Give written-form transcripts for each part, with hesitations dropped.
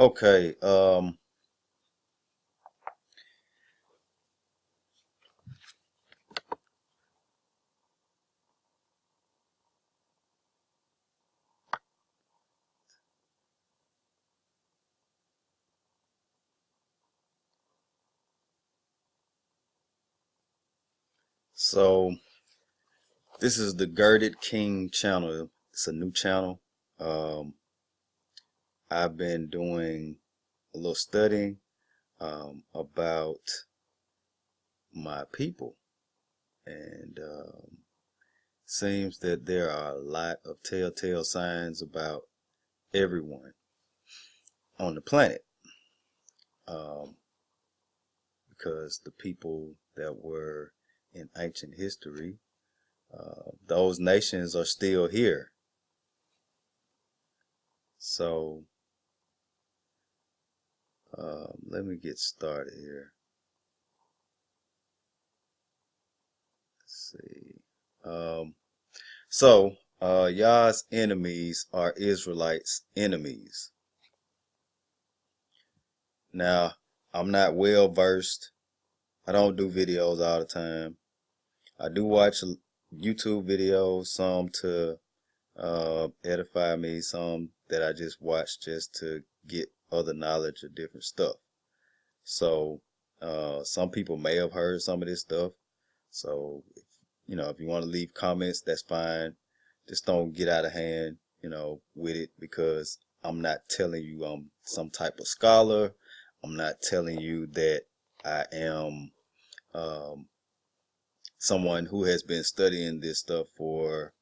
Okay, so this is the Girded King channel. It's a new channel. Um, I've been doing a little studying about my people, and seems that there are a lot of telltale signs about everyone on the planet. Um, because the people that were in ancient history, those nations are still here. So let me get started here. Let's see. Yah's enemies are Israelites' enemies. Now, I'm not well versed. I don't do videos all the time. I do watch YouTube videos, some to edify me, some that I just watch just to get other knowledge of different stuff. So some people may have heard some of this stuff. So if you want to leave comments, that's fine. Just don't get out of hand, with it, because I'm not telling you I'm some type of scholar. I'm not telling you that I am someone who has been studying this stuff for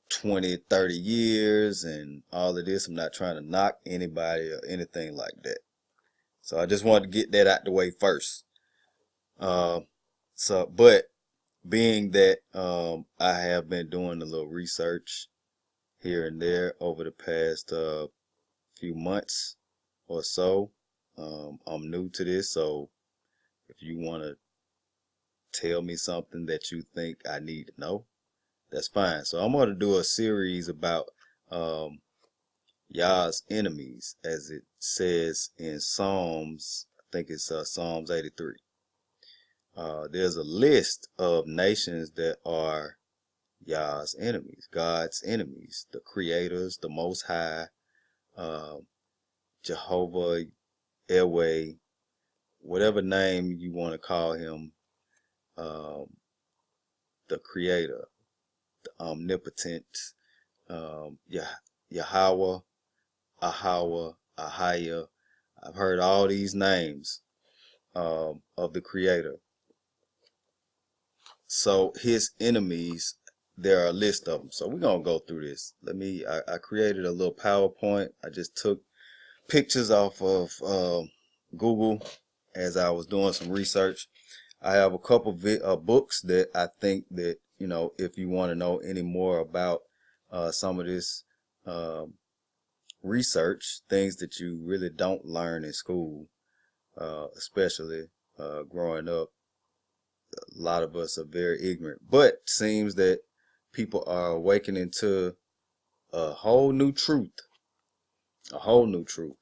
20, 30 years and all of this. I'm not trying to knock anybody or anything like that. So I just wanted to get that out the way first. But being that I have been doing a little research here and there over the past few months or so, I'm new to this. So if you want to tell me something that you think I need to know, that's fine. So I'm going to do a series about um, Yah's enemies, as it says in Psalms. I think it's Psalms 83. There's a list of nations that are Yah's enemies, God's enemies, the creators, the Most High, uh, Jehovah, Elway, whatever name you want to call him, um, the creator, the omnipotent, Yahweh, Ahawa, Ahaya. I've heard all these names of the creator. So his enemies, there are a list of them. So we're going to go through this. I created a little PowerPoint. I just took pictures off of Google as I was doing some research. I have a couple books that I think that, if you want to know any more about some of this research, things that you really don't learn in school, especially growing up, a lot of us are very ignorant. But seems that people are awakening to a whole new truth, a whole new truth.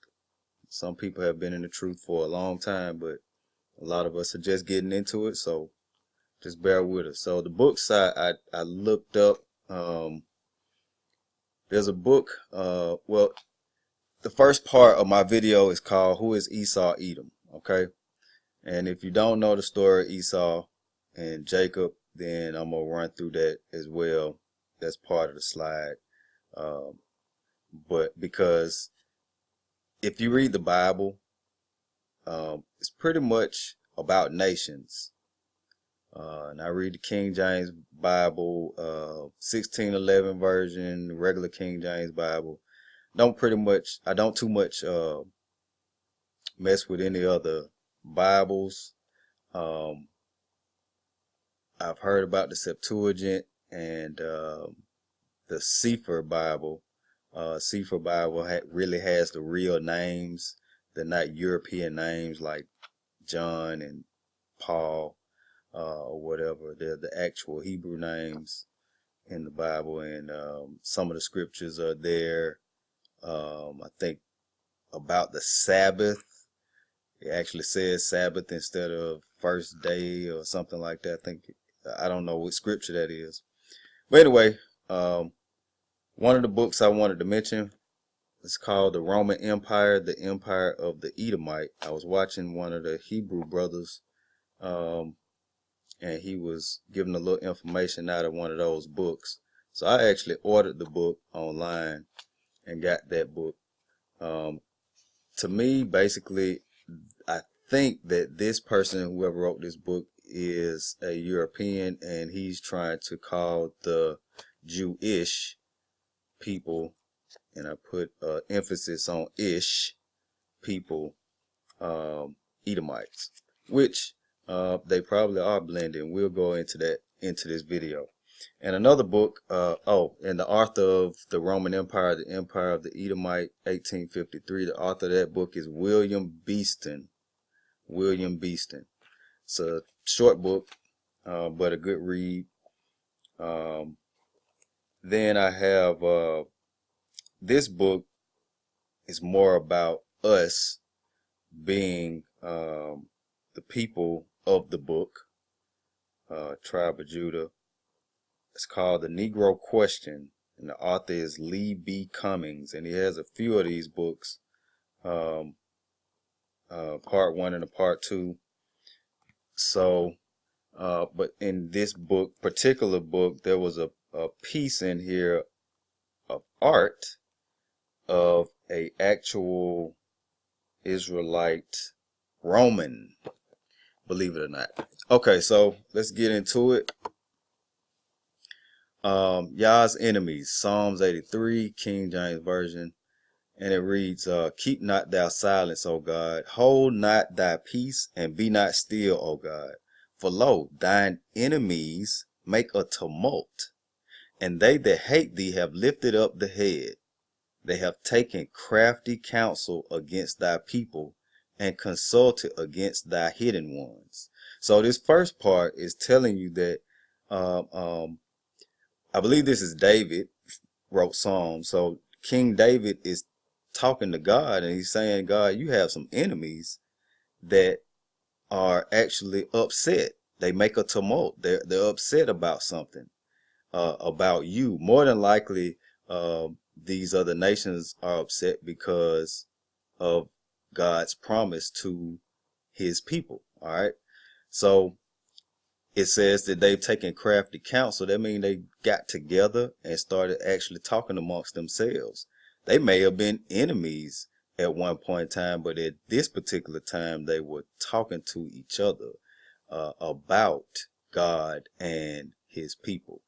Some people have been in the truth for a long time, but a lot of us are just getting into it. So just bear with us. So the books I looked up, there's a book, well, the first part of my video is called Who is Esau Edom? Okay. And if you don't know the story of Esau and Jacob, then I'm going to run through that as well. That's part of the slide. But because if you read the Bible, it's pretty much about nations. And I read the King James Bible, 1611 version, the regular King James Bible. I don't too much mess with any other Bibles. I've heard about the Septuagint and the Sefer Bible. Sefer Bible really has the real names. They're not European names like John and Paul or whatever. They're the actual Hebrew names in the Bible, and some of the scriptures are there. I think about the Sabbath. It actually says Sabbath instead of first day or something like that. I don't know what scripture that is. But anyway, one of the books I wanted to mention is called The Roman Empire, the Empire of the Edomite. I was watching one of the Hebrew brothers, and he was giving a little information out of one of those books. So I actually ordered the book online and got that book. To me, basically, I think that this person, whoever wrote this book, is a European, and he's trying to call the Jewish people, and I put emphasis on ish people, Edomites, which they probably are blending. We'll go into that into this video. And another book, and the author of The Roman Empire, the Empire of the Edomite, 1853, the author of that book is William Beeston. William Beeston. It's a short book, but a good read. Then I have this book is more about us being the people of the book, Tribe of Judah. It's called The Negro Question, and the author is Lee B. Cummings, and he has a few of these books, part 1 and a part 2. So, but in this particular book, there was a piece in here of art of a actual Israelite Roman, believe it or not. Okay, so let's get into it. Yah's enemies, Psalms 83, King James Version, and it reads, keep not thou silence, O God, hold not thy peace, and be not still, O God. For lo, thine enemies make a tumult, and they that hate thee have lifted up the head. They have taken crafty counsel against thy people, and consulted against thy hidden ones. So this first part is telling you that, I believe this is David wrote Psalms. So King David is talking to God, and he's saying, God, you have some enemies that are actually upset. They make a tumult. They're upset about something, about you. More than likely, these other nations are upset because of God's promise to his people. All right. So it says that they've taken crafty counsel. That means they got together and started actually talking amongst themselves. They may have been enemies at one point in time, but at this particular time, they were talking to each other about God and his people.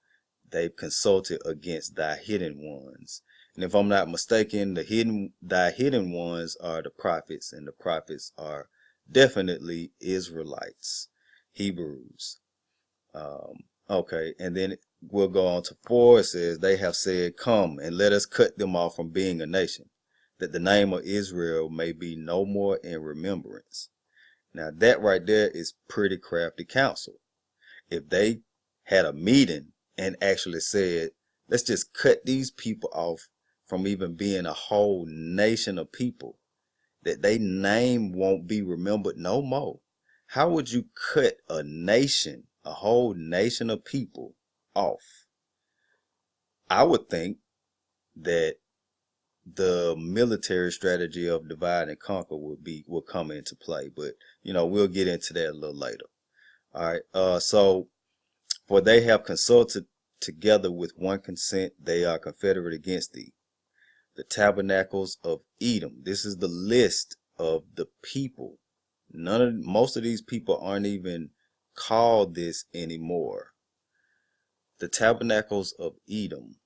They've consulted against thy hidden ones. And if I'm not mistaken, thy hidden ones are the prophets, and the prophets are definitely Israelites, Hebrews. Okay, and then we'll go on to 4. It says, they have said, come and let us cut them off from being a nation, that the name of Israel may be no more in remembrance. Now that right there is pretty crafty counsel. If they had a meeting and actually said, let's just cut these people off from even being a whole nation of people, that their name won't be remembered no more. How would you cut a nation, a whole nation of people off? I would think that the military strategy of divide and conquer will come into play, but we'll get into that a little later. All right. So for they have consulted together with one consent, they are confederate against thee. The tabernacles of Edom. This is the list of the people. Most of these people aren't even called this anymore. The tabernacles of Edom,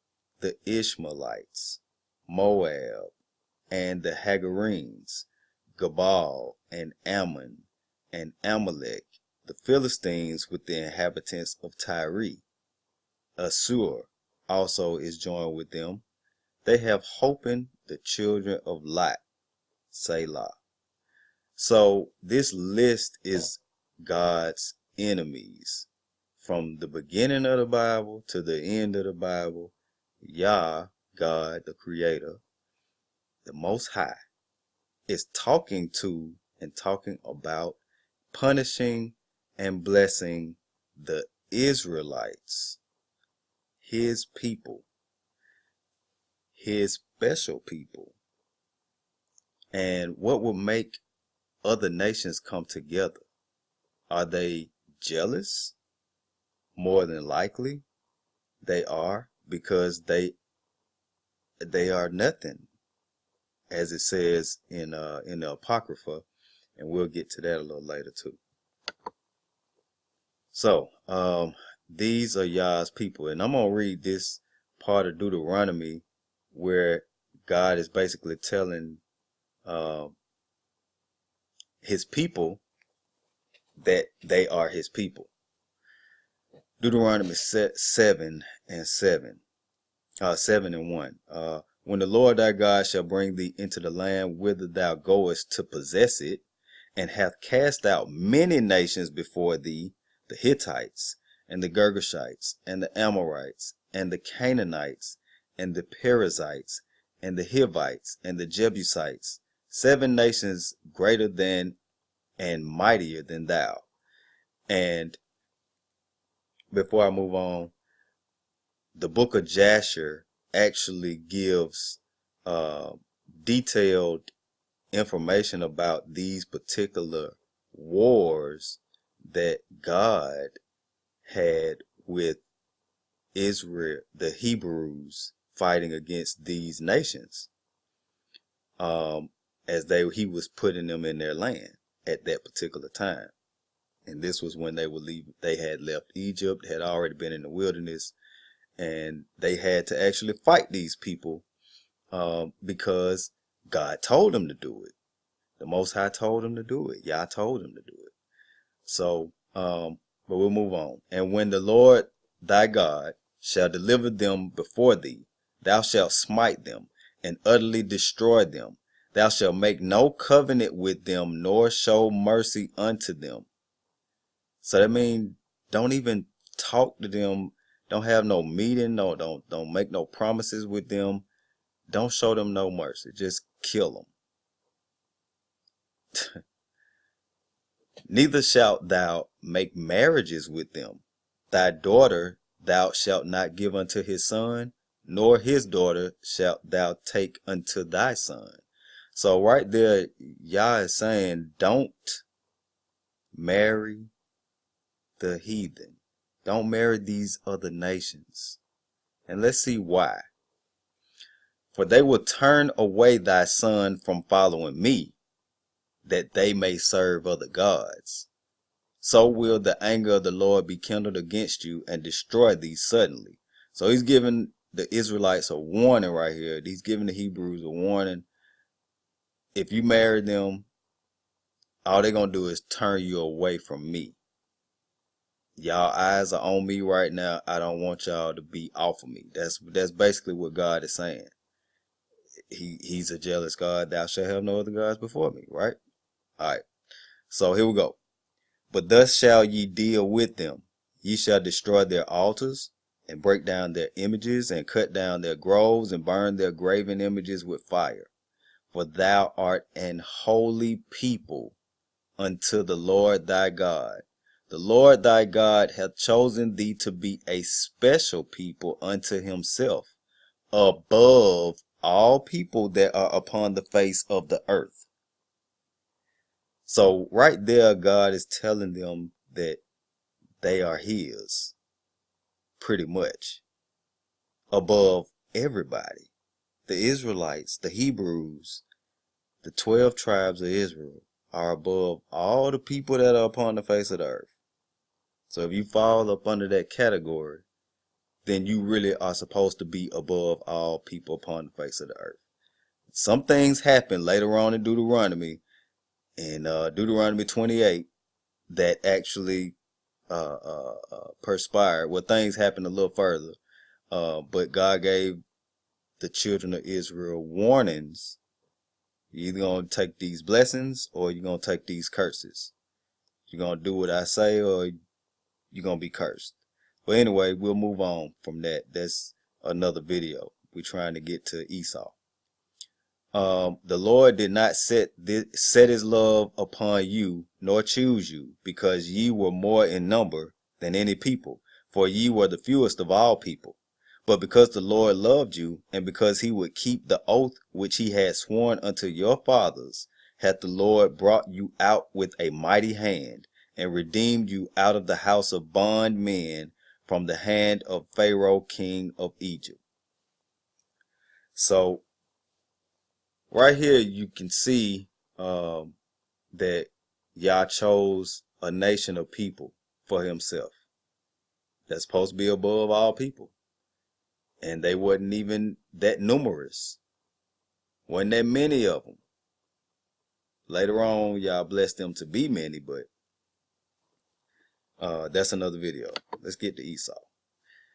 the Ishmaelites, Moab, and the Hagarenes, Gabal and Ammon and Amalek, the Philistines with the inhabitants of Tyre. Assur also is joined with them. They have holpen the children of Lot, Selah. So this list is God's enemies. From the beginning of the Bible to the end of the Bible, Yah, God, the Creator, the Most High, is talking to and talking about punishing and blessing the Israelites, his people, his special people. And what will make other nations come together? Are they jealous? More than likely they are, because they are nothing, as it says in the Apocrypha, and we'll get to that a little later too. So these are Yah's people, and I'm gonna read this part of Deuteronomy where God is basically telling his people that they are his people. Deuteronomy 7 and 7. 7 and 1. When the Lord thy God shall bring thee into the land whither thou goest to possess it, and hath cast out many nations before thee, the Hittites, and the Girgashites, and the Amorites, and the Canaanites, and the Perizzites, and the Hivites, and the Jebusites, 7 nations greater than and mightier than thou. And before I move on, the book of Jasher actually gives detailed information about these particular wars that God had with Israel, the Hebrews, fighting against these nations, as he was putting them in their land at that particular time. And this was when they had left Egypt, had already been in the wilderness, and they had to actually fight these people because God told them to do it. The Most High told them to do it. Yah told them to do it. So, but we'll move on. And when the Lord thy God shall deliver them before thee, thou shalt smite them and utterly destroy them. Thou shalt make no covenant with them, nor show mercy unto them. So that means don't even talk to them. Don't have no meeting. No, don't make no promises with them. Don't show them no mercy. Just kill them. Neither shalt thou make marriages with them. Thy daughter thou shalt not give unto his son, nor his daughter shalt thou take unto thy son. So right there, Yah is saying, don't marry the heathen. Don't marry these other nations. And let's see why. For they will turn away thy son from following me, that they may serve other gods. So will the anger of the Lord be kindled against you and destroy thee suddenly. So he's giving the Israelites a warning right here. He's giving the Hebrews a warning. If you marry them, all they're going to do is turn you away from me. Y'all eyes are on me right now. I don't want y'all to be off of me. That's basically what God is saying. He's a jealous God. Thou shalt have no other gods before me, right? All right. So here we go. But thus shall ye deal with them. Ye shall destroy their altars, and break down their images, and cut down their groves, and burn their graven images with fire. For thou art an holy people unto the Lord thy God. The Lord thy God hath chosen thee to be a special people unto himself, above all people that are upon the face of the earth. So right there, God is telling them that they are his, pretty much, above everybody. The Israelites, the Hebrews, the 12 tribes of Israel are above all the people that are upon the face of the earth. So if you fall up under that category, then you really are supposed to be above all people upon the face of the earth. Some things happen later on in Deuteronomy, in Deuteronomy 28, that actually perspired. Well, things happened a little further, but God gave the children of Israel warnings. You're either going to take these blessings or you're going to take these curses. You're going to do what I say or you're going to be cursed. But anyway, we'll move on from that. That's another video. We're trying to get to Esau. The Lord did not set his love upon you, nor choose you, because ye were more in number than any people, for ye were the fewest of all people. But because the Lord loved you, and because he would keep the oath which he had sworn unto your fathers, hath the Lord brought you out with a mighty hand, and redeemed you out of the house of bondmen, from the hand of Pharaoh king of Egypt. So right here you can see that Yah chose a nation of people for himself that's supposed to be above all people. And they wasn't even that numerous. Wasn't that many of them. Later on, Yah blessed them to be many, but that's another video. Let's get to Esau.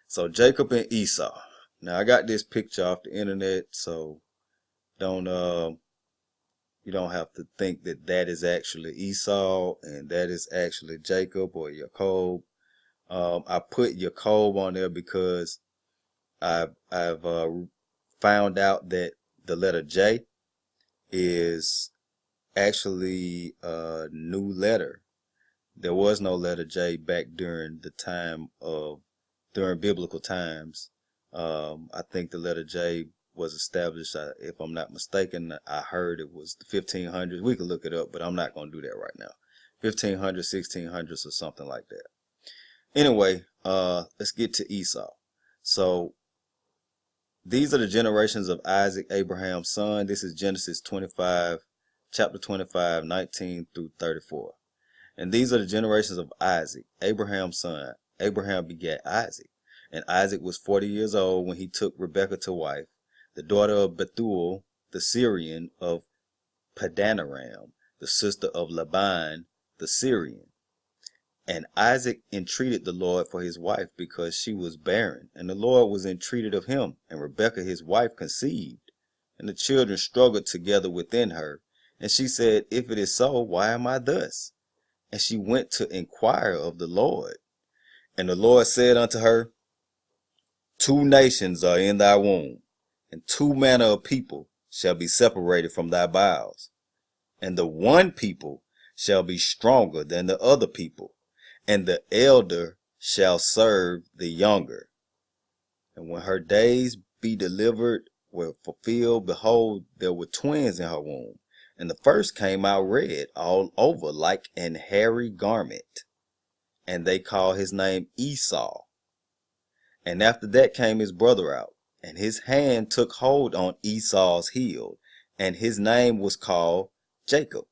So Jacob and Esau. Now I got this picture off the internet, so don't you don't have to think that that is actually Esau and that is actually Jacob or Jacob. I put Jacob on there because I've found out that the letter J is actually a new letter. There was no letter J back during biblical times. I think the letter J was established, if I'm not mistaken, I heard it was the 1500s. We could look it up, but I'm not going to do that right now. 1500s, 1600s, or something like that. Anyway, let's get to Esau. So these are the generations of Isaac, Abraham's son. This is Genesis 25, chapter 25, 19 through 34. And these are the generations of Isaac, Abraham's son. Abraham begat Isaac. And Isaac was 40 years old when he took Rebekah to wife, the daughter of Bethuel, the Syrian of Padanaram, the sister of Laban, the Syrian. And Isaac entreated the Lord for his wife because she was barren. And the Lord was entreated of him. And Rebekah his wife conceived. And the children struggled together within her. And she said, If it is so, why am I thus? And she went to inquire of the Lord. And the Lord said unto her, 2 nations are in thy womb, and 2 manner of people shall be separated from thy bowels. And the one people shall be stronger than the other people, and the elder shall serve the younger. And when her days be delivered were fulfilled, behold, there were twins in her womb. And the first came out red all over like an hairy garment. And they call his name Esau. And after that came his brother out, and his hand took hold on Esau's heel, and his name was called Jacob.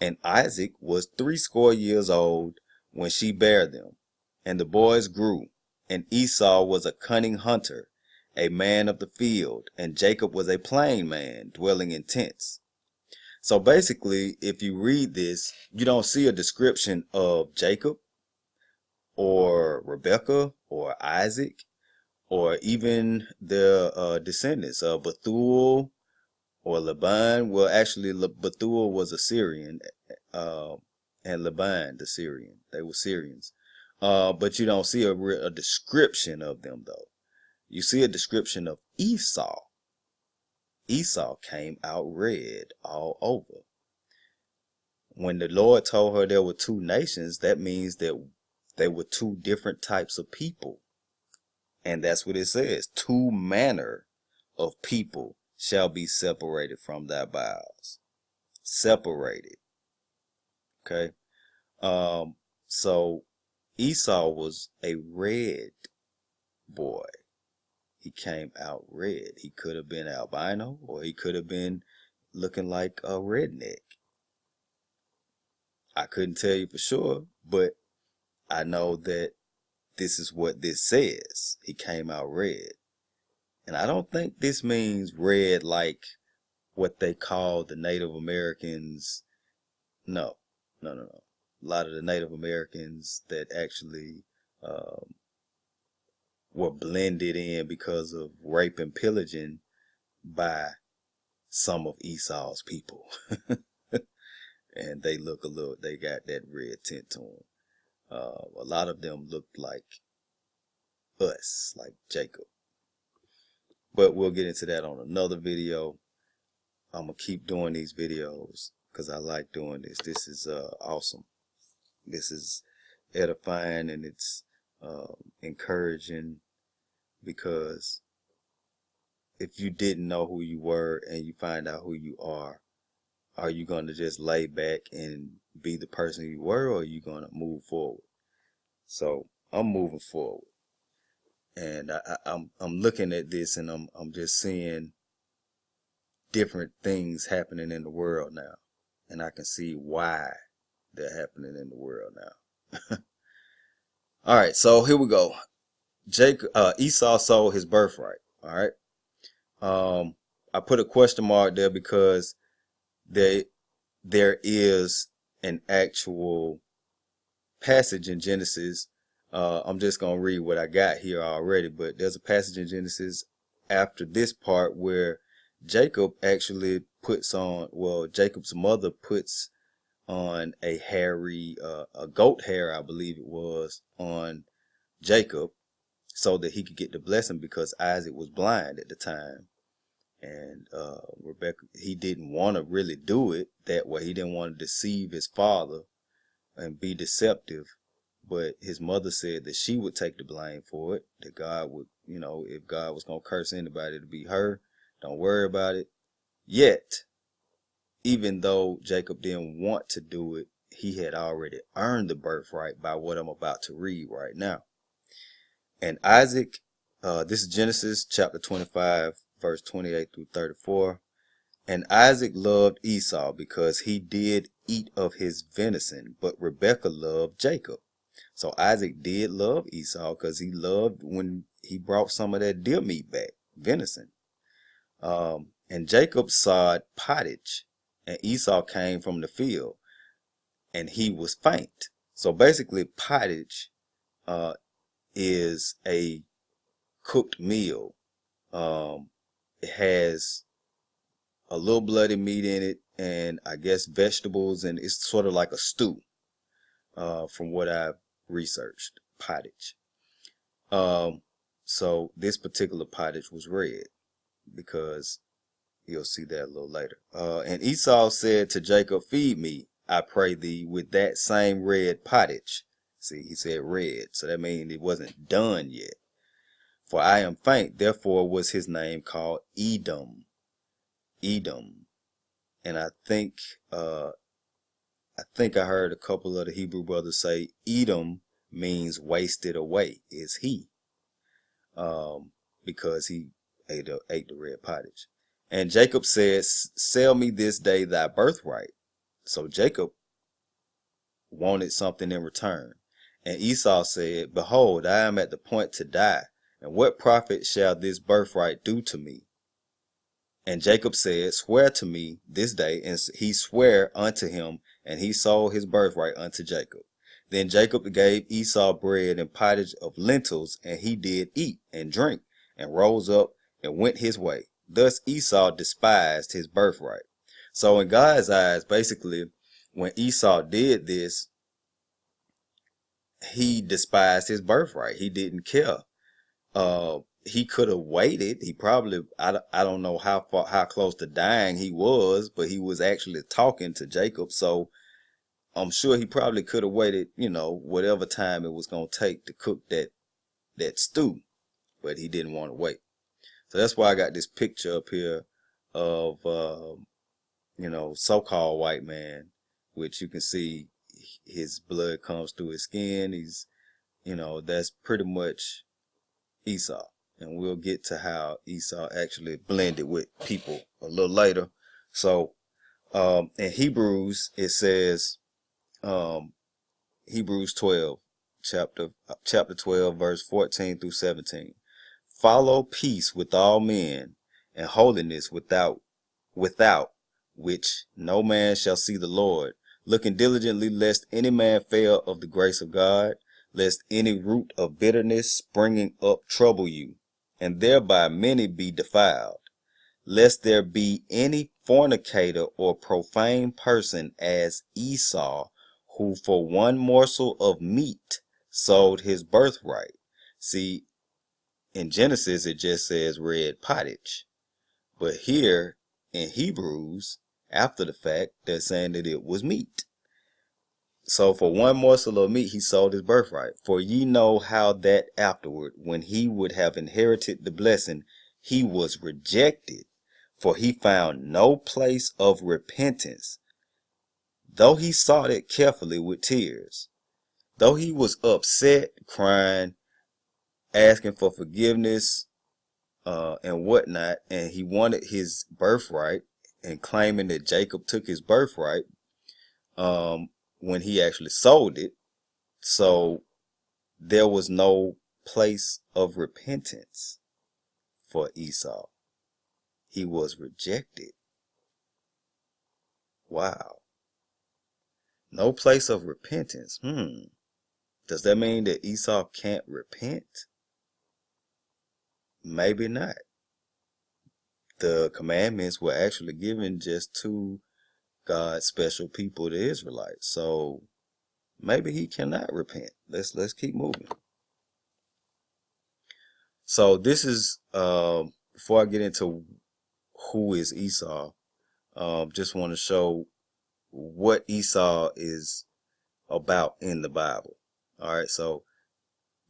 And Isaac was 80 years old when she bare them. And the boys grew, and Esau was a cunning hunter, a man of the field, and Jacob was a plain man, dwelling in tents. So basically, if you read this, you don't see a description of Jacob or Rebekah or Isaac or even their descendants, Bethuel or Laban. Well, actually, Bethuel was a Syrian, and Laban the Syrian. They were Syrians. But you don't see a description of them, though. You see a description of Esau. Esau came out red all over. When the Lord told her there were 2 nations, that means that they were 2 different types of people. And that's what it says. 2 manner of people shall be separated from thy bowels. Separated. Okay. So Esau was a red boy. He came out red. He could have been albino, or he could have been looking like a redneck. I couldn't tell you for sure, but I know that this is what this says. He came out red. And I don't think this means red like what they call the Native Americans. No. A lot of the Native Americans that actually were blended in because of rape and pillaging by some of Esau's people. And they got that red tint to them. A lot of them looked like us, like Jacob. But we'll get into that on another video. I'm gonna keep doing these videos because I like doing this. This is awesome. This is edifying, and it's encouraging, because if you didn't know who you were and you find out who you are you going to just lay back and be the person you were, or are you going to move forward? So I'm moving forward, and I'm looking at this, and I'm just seeing different things happening in the world now, and I can see why they're happening in the world now. All right, so here we go. Esau sold his birthright. All right. I put a question mark there because there is an actual passage in Genesis. I'm just going to read what I got here already, but there's a passage in Genesis after this part where Jacob actually Jacob's mother puts on a goat hair, I believe it was, on Jacob so that he could get the blessing, because Isaac was blind at the time. And Rebecca, he didn't want to really do it that way. He didn't want to deceive his father and be deceptive. But his mother said that she would take the blame for it, that God would, if God was going to curse anybody, to be her. Don't worry about it. Yet, even though Jacob didn't want to do it, he had already earned the birthright by what I'm about to read right now. And Isaac, this is Genesis chapter 25, verse 28 through 34. And Isaac loved Esau because he did eat of his venison, but Rebekah loved Jacob. So Isaac did love Esau because he loved when he brought some of that deer meat back, venison. And Jacob sawed pottage, and Esau came from the field, and he was faint. So basically, pottage is a cooked meal. It has a little bloody meat in it, and I guess vegetables, and it's sort of like a stew, from what I've researched, pottage. So this particular pottage was red, because you'll see that a little later. And Esau said to Jacob, feed me, I pray thee, with that same red pottage. See, he said red, so that means it wasn't done yet. For I am faint, therefore was his name called Edom. Edom. And I think I heard a couple of the Hebrew brothers say Edom means wasted away, is he. Because he ate the red pottage. And Jacob says, sell me this day thy birthright. So Jacob wanted something in return. And Esau said, behold, I am at the point to die, and what profit shall this birthright do to me? And Jacob said, swear to me this day. And he sware unto him, and he sold his birthright unto Jacob. Then Jacob gave Esau bread and pottage of lentils, and he did eat and drink, and rose up and went his way. Thus Esau despised his birthright. So in God's eyes, basically, when Esau did this, he despised his birthright. He didn't care. He could have waited. He probably, I don't know how close to dying he was, but he was actually talking to Jacob. So I'm sure he probably could have waited, whatever time it was going to take to cook that stew, but he didn't want to wait. So that's why I got this picture up here of, so-called white man, which you can see his blood comes through his skin. He's, that's pretty much Esau. And we'll get to how Esau actually blended with people a little later. So, in Hebrews, it says, Hebrews 12, chapter 12, verse 14 through 17. Follow peace with all men, and holiness without which no man shall see the Lord, looking diligently lest any man fail of the grace of God, lest any root of bitterness springing up trouble you, and thereby many be defiled, lest there be any fornicator or profane person as Esau, who for one morsel of meat sold his birthright. See, in Genesis, it just says red pottage. But here in Hebrews, after the fact, they're saying that it was meat. So for one morsel of meat, he sold his birthright. For ye know how that afterward, when he would have inherited the blessing, he was rejected, for he found no place of repentance, though he sought it carefully with tears. Though he was upset, crying, asking for forgiveness, and whatnot, and he wanted his birthright and claiming that Jacob took his birthright when he actually sold it. So there was no place of repentance for Esau. He was rejected. Wow. No place of repentance. Does that mean that Esau can't repent? Maybe not. The commandments were actually given just to God's special people, the Israelites. So maybe he cannot repent. Let's keep moving. So this is before I get into who is Esau, just want to show what Esau is about in the Bible. All right, so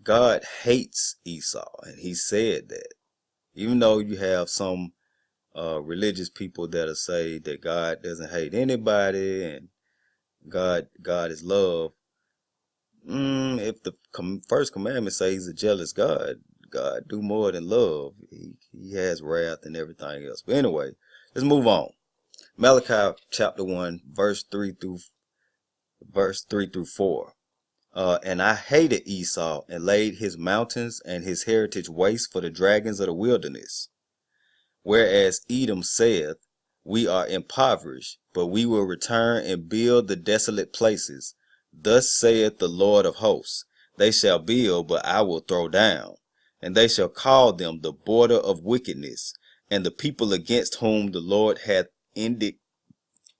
God hates Esau, and he said that. Even though you have some religious people that'll say that God doesn't hate anybody and God is love. If the first commandment says he's a jealous God, God do more than love. He has wrath and everything else. But anyway, let's move on. Malachi chapter 1, verse 3 through 4. And I hated Esau and laid his mountains and his heritage waste for the dragons of the wilderness. Whereas Edom saith, we are impoverished, but we will return and build the desolate places. Thus saith the Lord of hosts, they shall build, but I will throw down, and they shall call them the border of wickedness, and the people against whom the Lord hath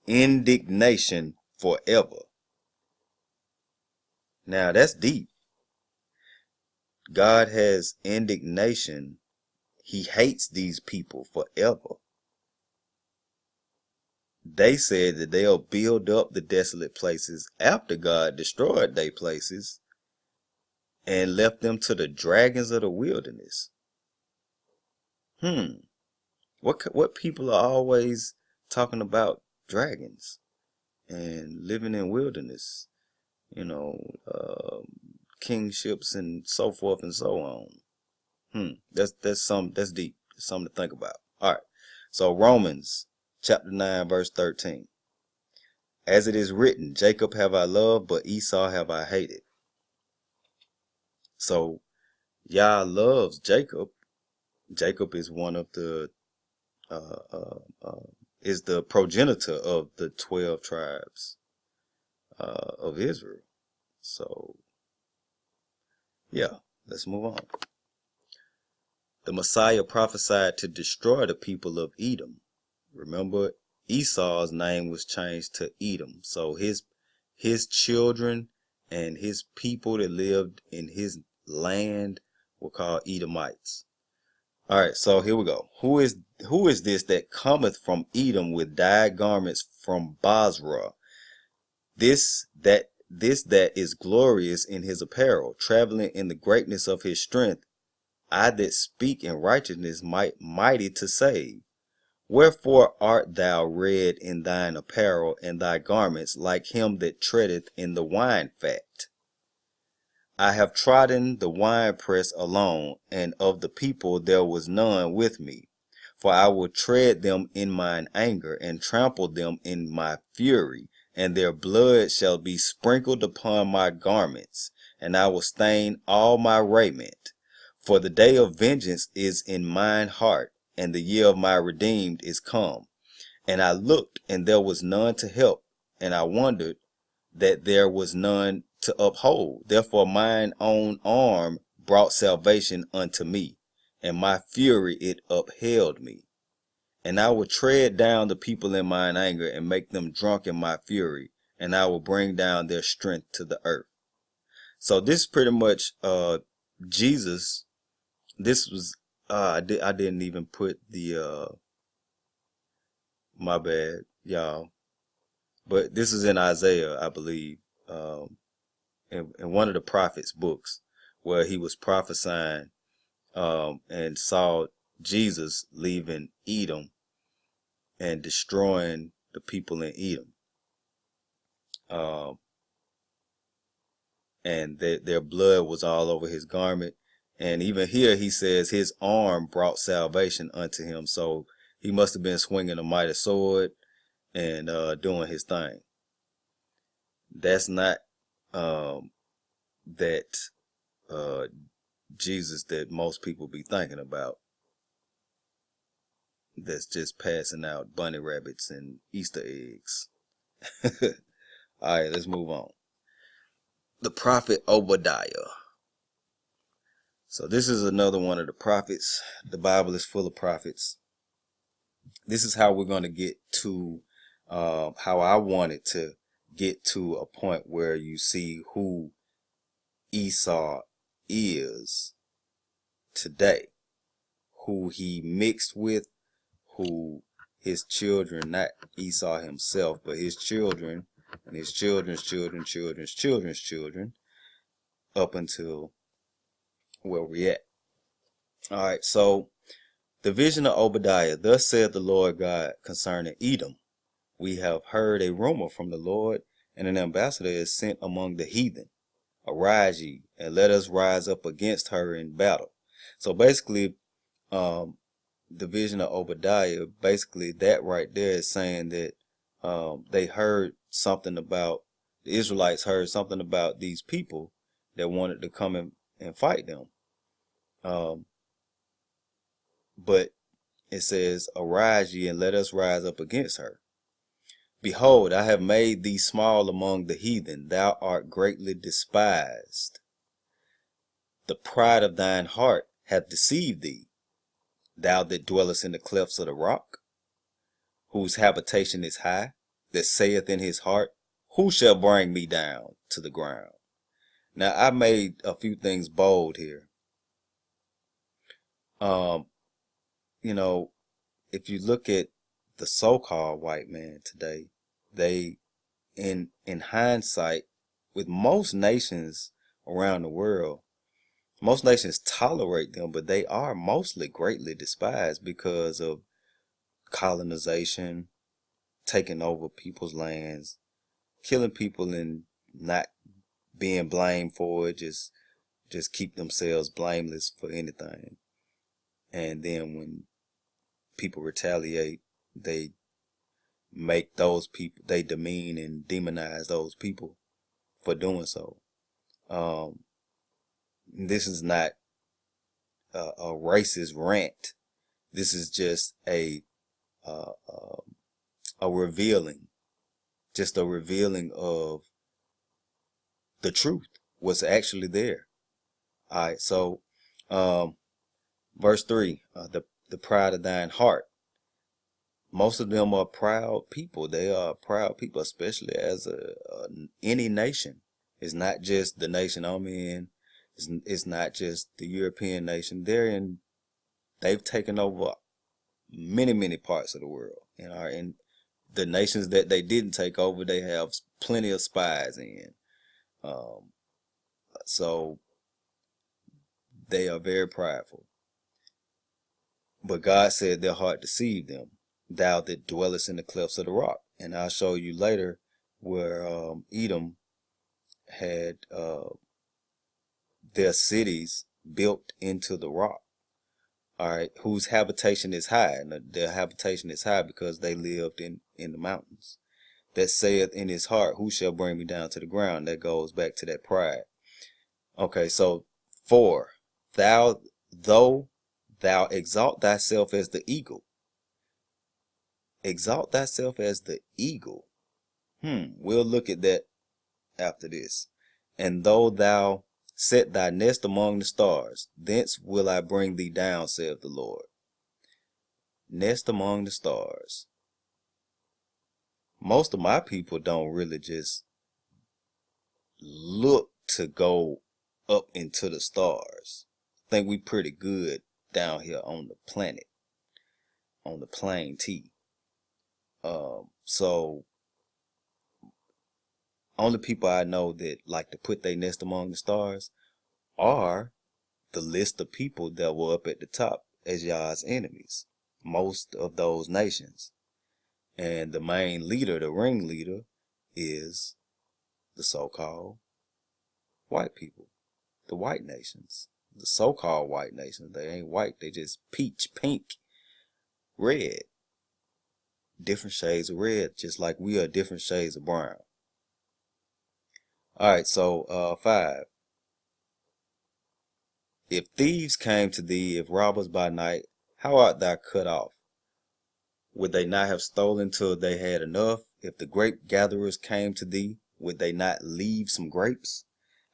indignation forever. Now that's deep. God has indignation. He hates these people forever. They said that they'll build up the desolate places after God destroyed their places and left them to the dragons of the wilderness. What people are always talking about dragons and living in wilderness, kingships and so forth and so on. That's deep. That's something to think about. All right. So Romans chapter 9 verse 13. As it is written, Jacob have I loved, but Esau have I hated. So Yah loves Jacob. Jacob is one of the is the progenitor of the 12 tribes of Israel. So yeah, let's move on. The Messiah prophesied to destroy the people of Edom. Remember, Esau's name was changed to Edom. So his children and his people that lived in his land were called Edomites. All right, so here we go. Who is this that cometh from Edom with dyed garments from Basra? This that is glorious in his apparel, traveling in the greatness of his strength. I that speak in righteousness mighty to save. Wherefore art thou red in thine apparel, and thy garments like him that treadeth in the wine fat? I have trodden the winepress alone, and of the people there was none with me. For I will tread them in mine anger, and trample them in my fury, and their blood shall be sprinkled upon my garments, and I will stain all my raiment. For the day of vengeance is in mine heart, and the year of my redeemed is come. And I looked, and there was none to help, and I wondered that there was none to uphold. Therefore mine own arm brought salvation unto me, and my fury it upheld me. And I will tread down the people in mine anger, and make them drunk in my fury, and I will bring down their strength to the earth. So this is pretty much Jesus. This was I didn't even put the My bad, y'all. But this is in Isaiah, I believe, in one of the prophets' books, where he was prophesying and saw Jesus leaving Edom and destroying the people in Edom. Um, and their blood was all over his garment. And even here he says his arm brought salvation unto him. So he must have been swinging a mighty sword and doing his thing. That's not that Jesus that most people be thinking about. That's just passing out bunny rabbits and Easter eggs. All right, let's move on. The prophet Obadiah. So this is another one of the prophets. The Bible is full of prophets. This is how we're going to get to how I wanted to get to a point where you see who Esau is today, who he mixed with, who his children, not Esau himself, but his children and his children's children, up until where we at. All right, so the vision of Obadiah. Thus saith the Lord God concerning Edom. We have heard a rumor from the Lord, and an ambassador is sent among the heathen. Arise ye, and let us rise up against her in battle. So basically, the vision of Obadiah, basically that right there is saying that they heard something about, the Israelites heard something about these people that wanted to come and fight them. But it says, arise ye and let us rise up against her. Behold, I have made thee small among the heathen. Thou art greatly despised. The pride of thine heart hath deceived thee. Thou that dwellest in the clefts of the rock, whose habitation is high, that saith in his heart, who shall bring me down to the ground? Now, I made a few things bold here. You know, if you look at the so-called white man today, they, in hindsight, with most nations around the world, most nations tolerate them, but they are mostly greatly despised because of colonization, taking over people's lands, killing people and not being blamed for it, just keep themselves blameless for anything. And then when people retaliate, they make those people, they demean and demonize those people for doing so. This is not a racist rant. This is just a revealing, just a revealing of the truth, what's actually there. All right, so verse 3, the pride of thine heart. Most of them are proud people. They are proud people, especially as any nation. It's not just the nation I'm in. It's not just the European nation. They've taken over many parts of the world. And the nations that they didn't take over, they have plenty of spies in. So they are very prideful. But God said their heart deceived them. Thou that dwellest in the clefts of the rock. And I'll show you later where Edom had their cities built into the rock. All right, whose habitation is high. And their habitation is high because they lived in the mountains. That saith in his heart, who shall bring me down to the ground? That goes back to that pride. Okay, so 4, though thou exalt thyself as the eagle. Exalt thyself as the eagle. We'll look at that after this. And though thou set thy nest among the stars, thence will I bring thee down, saith the Lord. Nest among the stars. Most of my people don't really just look to go up into the stars. I think we pretty good down here on the planet, on the plane T. So only people I know that like to put their nest among the stars are the list of people that were up at the top as Yah's enemies, most of those nations. And the main leader, the ringleader, is the so-called white people, the white nations, the so-called white nations. They ain't white, they just peach, pink, red, different shades of red, just like we are different shades of brown. All right, so 5. If thieves came to thee, if robbers by night, how art thou cut off? Would they not have stolen till they had enough? If the grape gatherers came to thee, would they not leave some grapes?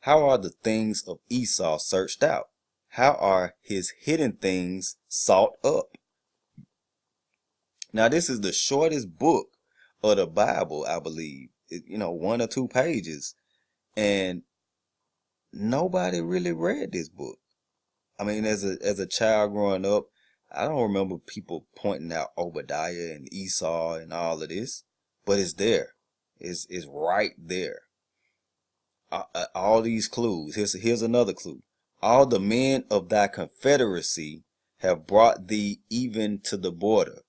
How are the things of Esau searched out? How are his hidden things sought up? Now, this is the shortest book of the Bible, I believe. 1 or 2 pages. And nobody really read this book. I mean, as a child growing up, I don't remember people pointing out Obadiah and Esau and all of this, but it's there. It's right there. All these clues. Here's another clue. All the men of thy confederacy have brought thee even to the border.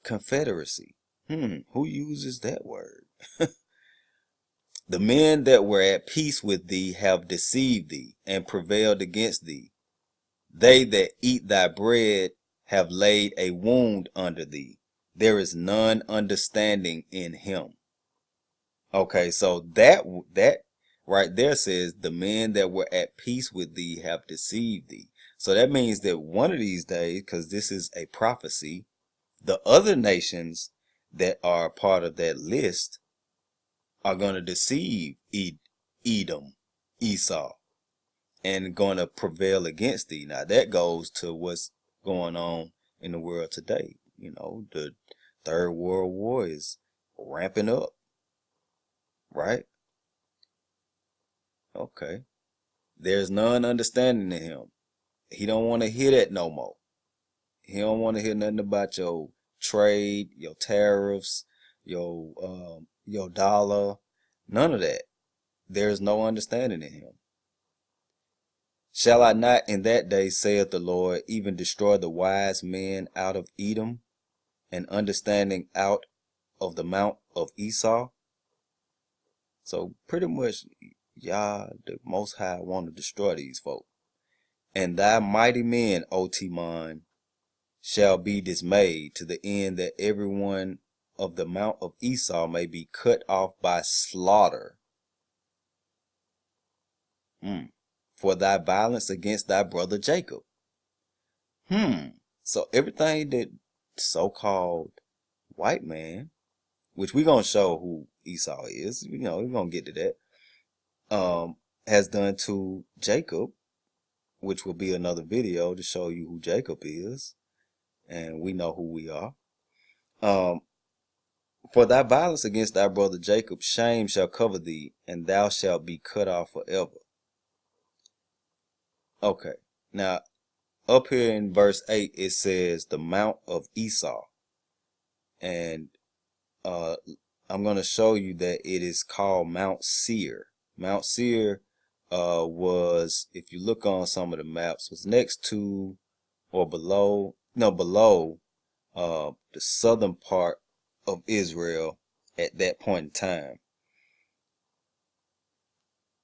Confederacy. Who uses that word? The men that were at peace with thee have deceived thee and prevailed against thee. They that eat thy bread have laid a wound under thee. There is none understanding in him. Okay, so that right there says the men that were at peace with thee have deceived thee. So that means that one of these days, because this is a prophecy, the other nations that are part of that list are going to deceive Edom, Esau, and going to prevail against thee. Now that goes to what's going on in the world today. The Third World War is ramping up, right? Okay. There's none understanding in him. He don't want to hear that no more. He don't want to hear nothing about your trade, your tariffs, your dollar, none of that. There's no understanding in him. Shall I not in that day, saith the Lord, even destroy the wise men out of Edom, and understanding out of the mount of Esau? So pretty much, Yah, the Most High, want to destroy these folk. And thy mighty men, O Timon, shall be dismayed, to the end that everyone of the mount of Esau may be cut off by slaughter. For thy violence against thy brother Jacob. So everything that so-called white man, which we're going to show who Esau is, we're going to get to that, has done to Jacob, which will be another video to show you who Jacob is, and we know who we are. For thy violence against thy brother Jacob, shame shall cover thee, and thou shalt be cut off forever. Okay, now up here in verse 8, it says the mount of Esau. And I'm going to show you that it is called Mount Seir. Mount Seir was, if you look on some of the maps, was next to or below the southern part of Israel at that point in time.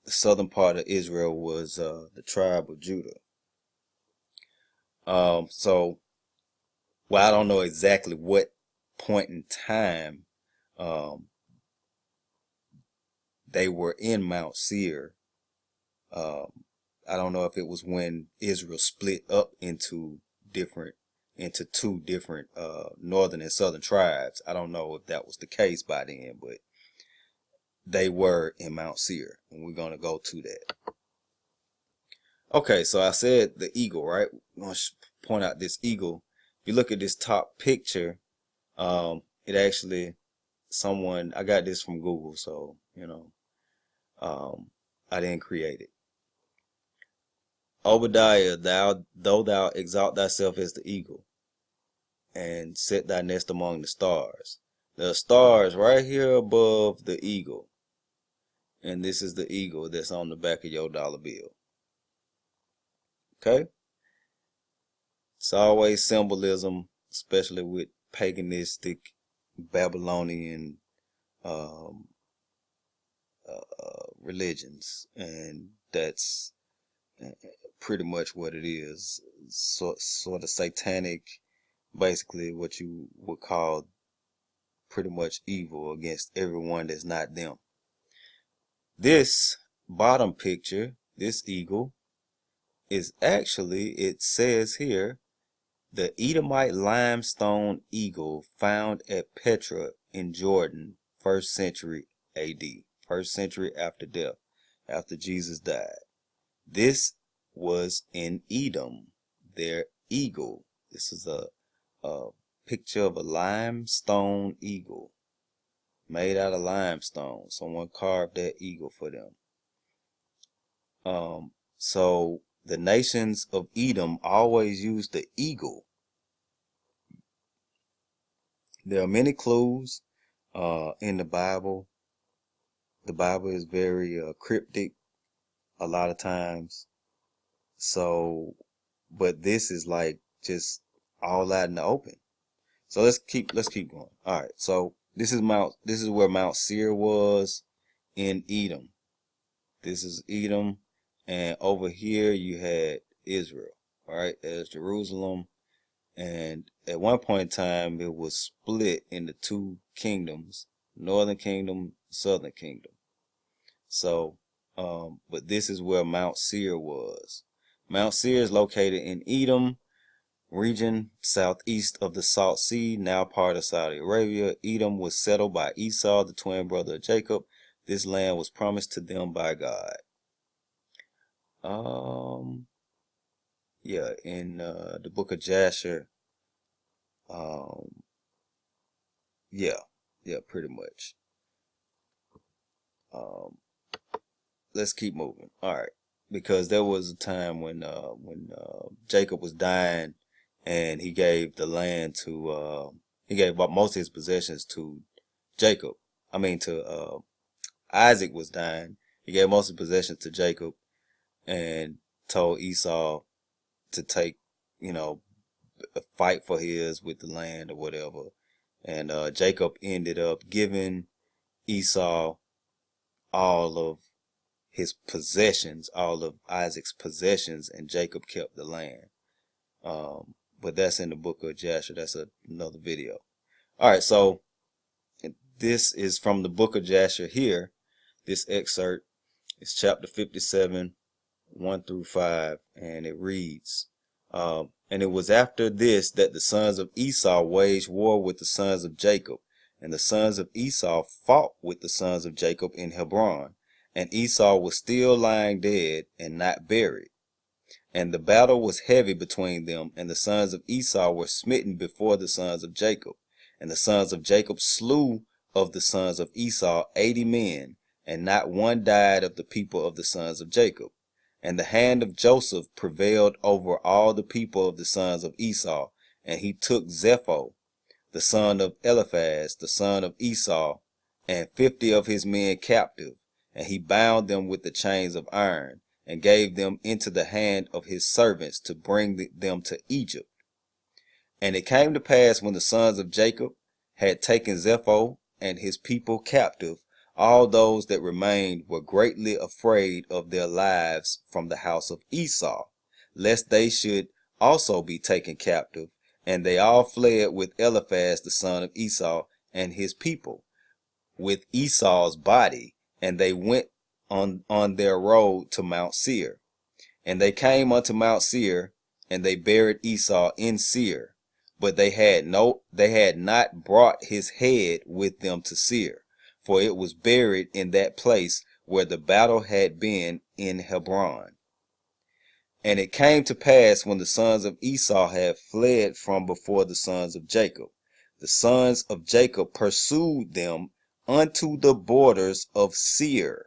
The southern part of Israel was the tribe of Judah. So, well, I don't know exactly what point in time they were in Mount Seir. I don't know if it was when Israel split up into two different northern and southern tribes. I don't know if that was the case by then, but they were in Mount Seir, and we're going to go to that. Okay, so I said the eagle, right? I'm going to point out this eagle. If you look at this top picture, it actually, I got this from Google, so, I didn't create it. Obadiah, though thou exalt thyself as the eagle, and set thy nest among the stars. The star is right here above the eagle. And this is the eagle that's on the back of your dollar bill. Okay? It's always symbolism, especially with paganistic Babylonian religions. And that's pretty much what it is. Sort of satanic, basically what you would call pretty much evil against everyone that's not them. This bottom picture, this eagle, is actually, it says here, the Edomite limestone eagle found at Petra in Jordan, 1st century AD, 1st century after death, after Jesus died. This was in Edom, their eagle. This is a picture of a limestone eagle made out of limestone. Someone carved that eagle for them. So the nations of Edom always used the eagle. There are many clues in the Bible. The Bible is very cryptic a lot of times. So, but this is like just all out in the open. So let's keep going. All right. So this is where Mount Seir was in Edom. This is Edom, and over here you had Israel. All right, there's Jerusalem, and at one point in time it was split into two kingdoms: Northern Kingdom, Southern Kingdom. So, but this is where Mount Seir was. Mount Seir is located in Edom region, southeast of the Salt Sea, now part of Saudi Arabia. Edom was settled by Esau, the twin brother of Jacob. This land was promised to them by God. Yeah, in the book of Jasher, yeah, pretty much. Let's keep moving. All right, because there was a time when Jacob was dying, and he gave the land to he gave most of his possessions to Jacob. I mean to Isaac was dying. He gave most of his possessions to Jacob, and told Esau to take, a fight for his with the land or whatever. And Jacob ended up giving Esau all of his possessions, all of Isaac's possessions, and Jacob kept the land. But that's in the book of Jasher. That's another video. All right, so this is from the book of Jasher here. This excerpt is chapter 57, 1 through 5, and it reads, and it was after this that the sons of Esau waged war with the sons of Jacob, and the sons of Esau fought with the sons of Jacob in Hebron, and Esau was still lying dead and not buried. And the battle was heavy between them, and the sons of Esau were smitten before the sons of Jacob. And the sons of Jacob slew of the sons of Esau 80 men, and not one died of the people of the sons of Jacob. And the hand of Joseph prevailed over all the people of the sons of Esau, and he took Zepho, the son of Eliphaz, the son of Esau, and 50 of his men captive, and he bound them with the chains of iron, and gave them into the hand of his servants to bring them to Egypt. And it came to pass, when the sons of Jacob had taken Zepho and his people captive, all those that remained were greatly afraid of their lives from the house of Esau, lest they should also be taken captive. And they all fled with Eliphaz the son of Esau and his people, with Esau's body, and they went on their road to Mount Seir. And they came unto Mount Seir, and they buried Esau in Seir, but they had not brought his head with them to Seir, for it was buried in that place where the battle had been in Hebron. And it came to pass, when the sons of Esau had fled from before the sons of Jacob, the sons of Jacob pursued them unto the borders of Seir.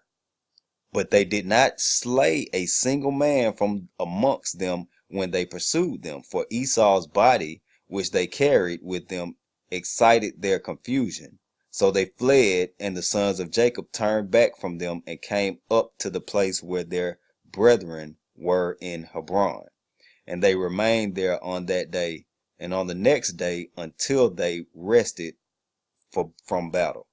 But they did not slay a single man from amongst them when they pursued them, for Esau's body, which they carried with them excited their confusion. So they fled, and the sons of Jacob turned back from them and came up to the place where their brethren were in Hebron. And they remained there on that day and on the next day until they rested from battle.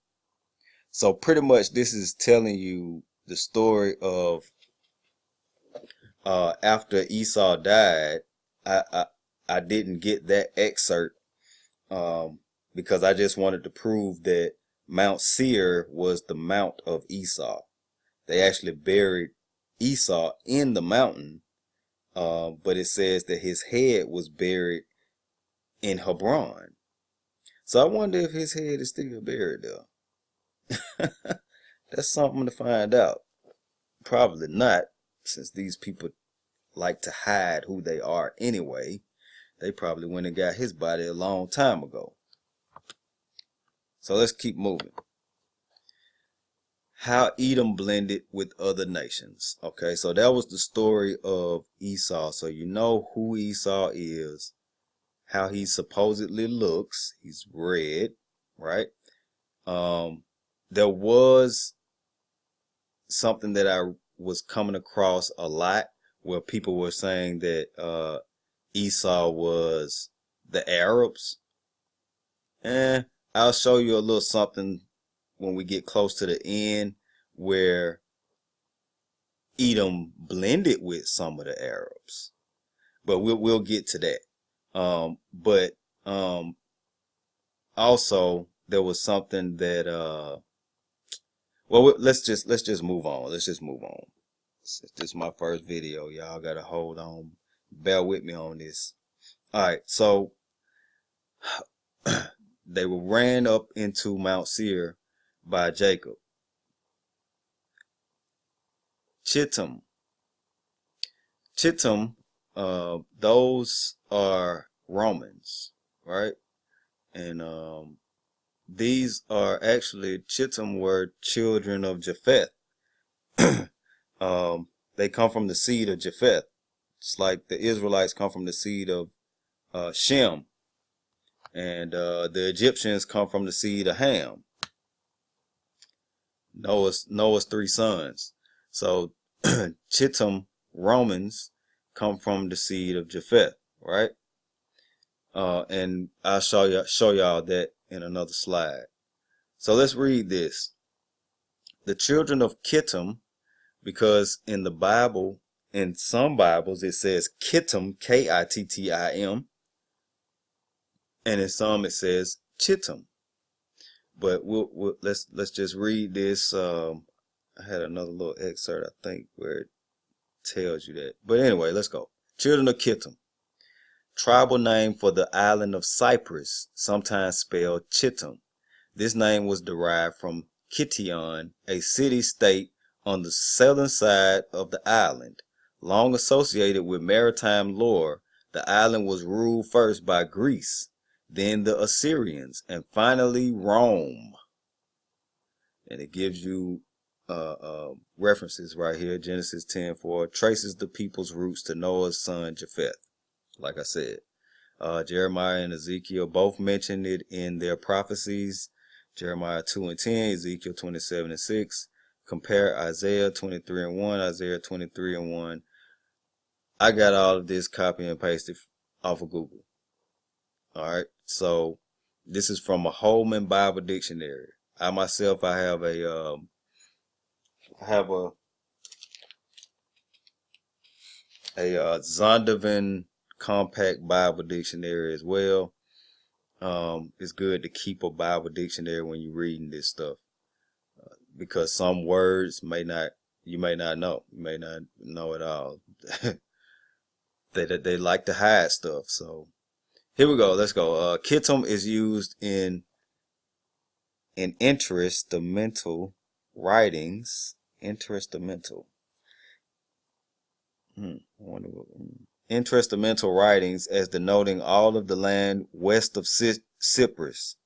So pretty much this is telling you the story of after Esau died. I didn't get that excerpt because I just wanted to prove that Mount Seir was the mount of Esau. They actually buried Esau in the mountain, but it says that his head was buried in Hebron. So I wonder if his head is still buried there. That's something to find out. Probably not, since these people like to hide who they are anyway. They probably went and got his body a long time ago. So let's keep moving. How Edom blended with other nations. Okay, so that was the story of Esau. So you know who Esau is, how he supposedly looks. He's red, right? There was something that I was coming across a lot where people were saying that Esau was the Arabs. I'll show you a little something when we get close to the end where Edom blended with some of the Arabs. But we'll get to that. But also there was something that well, let's just move on. Let's just move on. This is my first video. Y'all gotta hold on. Bear with me on this. All right, so they were ran up into Mount Seir by Jacob. Chittim, those are Romans, right? And these are actually, Chittim were children of Japheth. They come from the seed of Japheth. It's like the Israelites come from the seed of Shem. And the Egyptians come from the seed of Ham. Noah's three sons. So Chittim, Romans, come from the seed of Japheth, right? And I'll show y'all that in another slide. So let's read this. The children of Kittim, because in the Bible, in some Bibles, it says Kittim, Kittim, and in some it says Chittim. But let's just read this. I had another little excerpt, I think, where it tells you that. But anyway, let's go. Children of Kittim. Tribal name for the island of Cyprus, sometimes spelled Chittim. This name was derived from Kition, a city-state on the southern side of the island. Long associated with maritime lore, the island was ruled first by Greece, then the Assyrians, and finally Rome. And it gives you references right here. Genesis 10:4 traces the people's roots to Noah's son Japheth. Like I said, Jeremiah and Ezekiel both mentioned it in their prophecies. Jeremiah 2:10, Ezekiel 27:6. Compare Isaiah 23:1, Isaiah 23:1. I got all of this copy and pasted off of Google. All right, so this is from a Holman Bible Dictionary. I myself, I have a Zondervan Compact Bible Dictionary as well. It's good to keep a Bible dictionary when you're reading this stuff, because some words you may not know at all. They like to hide stuff. So here we go. Let's go. Kittim is used in interestamental writings. Interestamental writings as denoting all of the land west of Cyprus.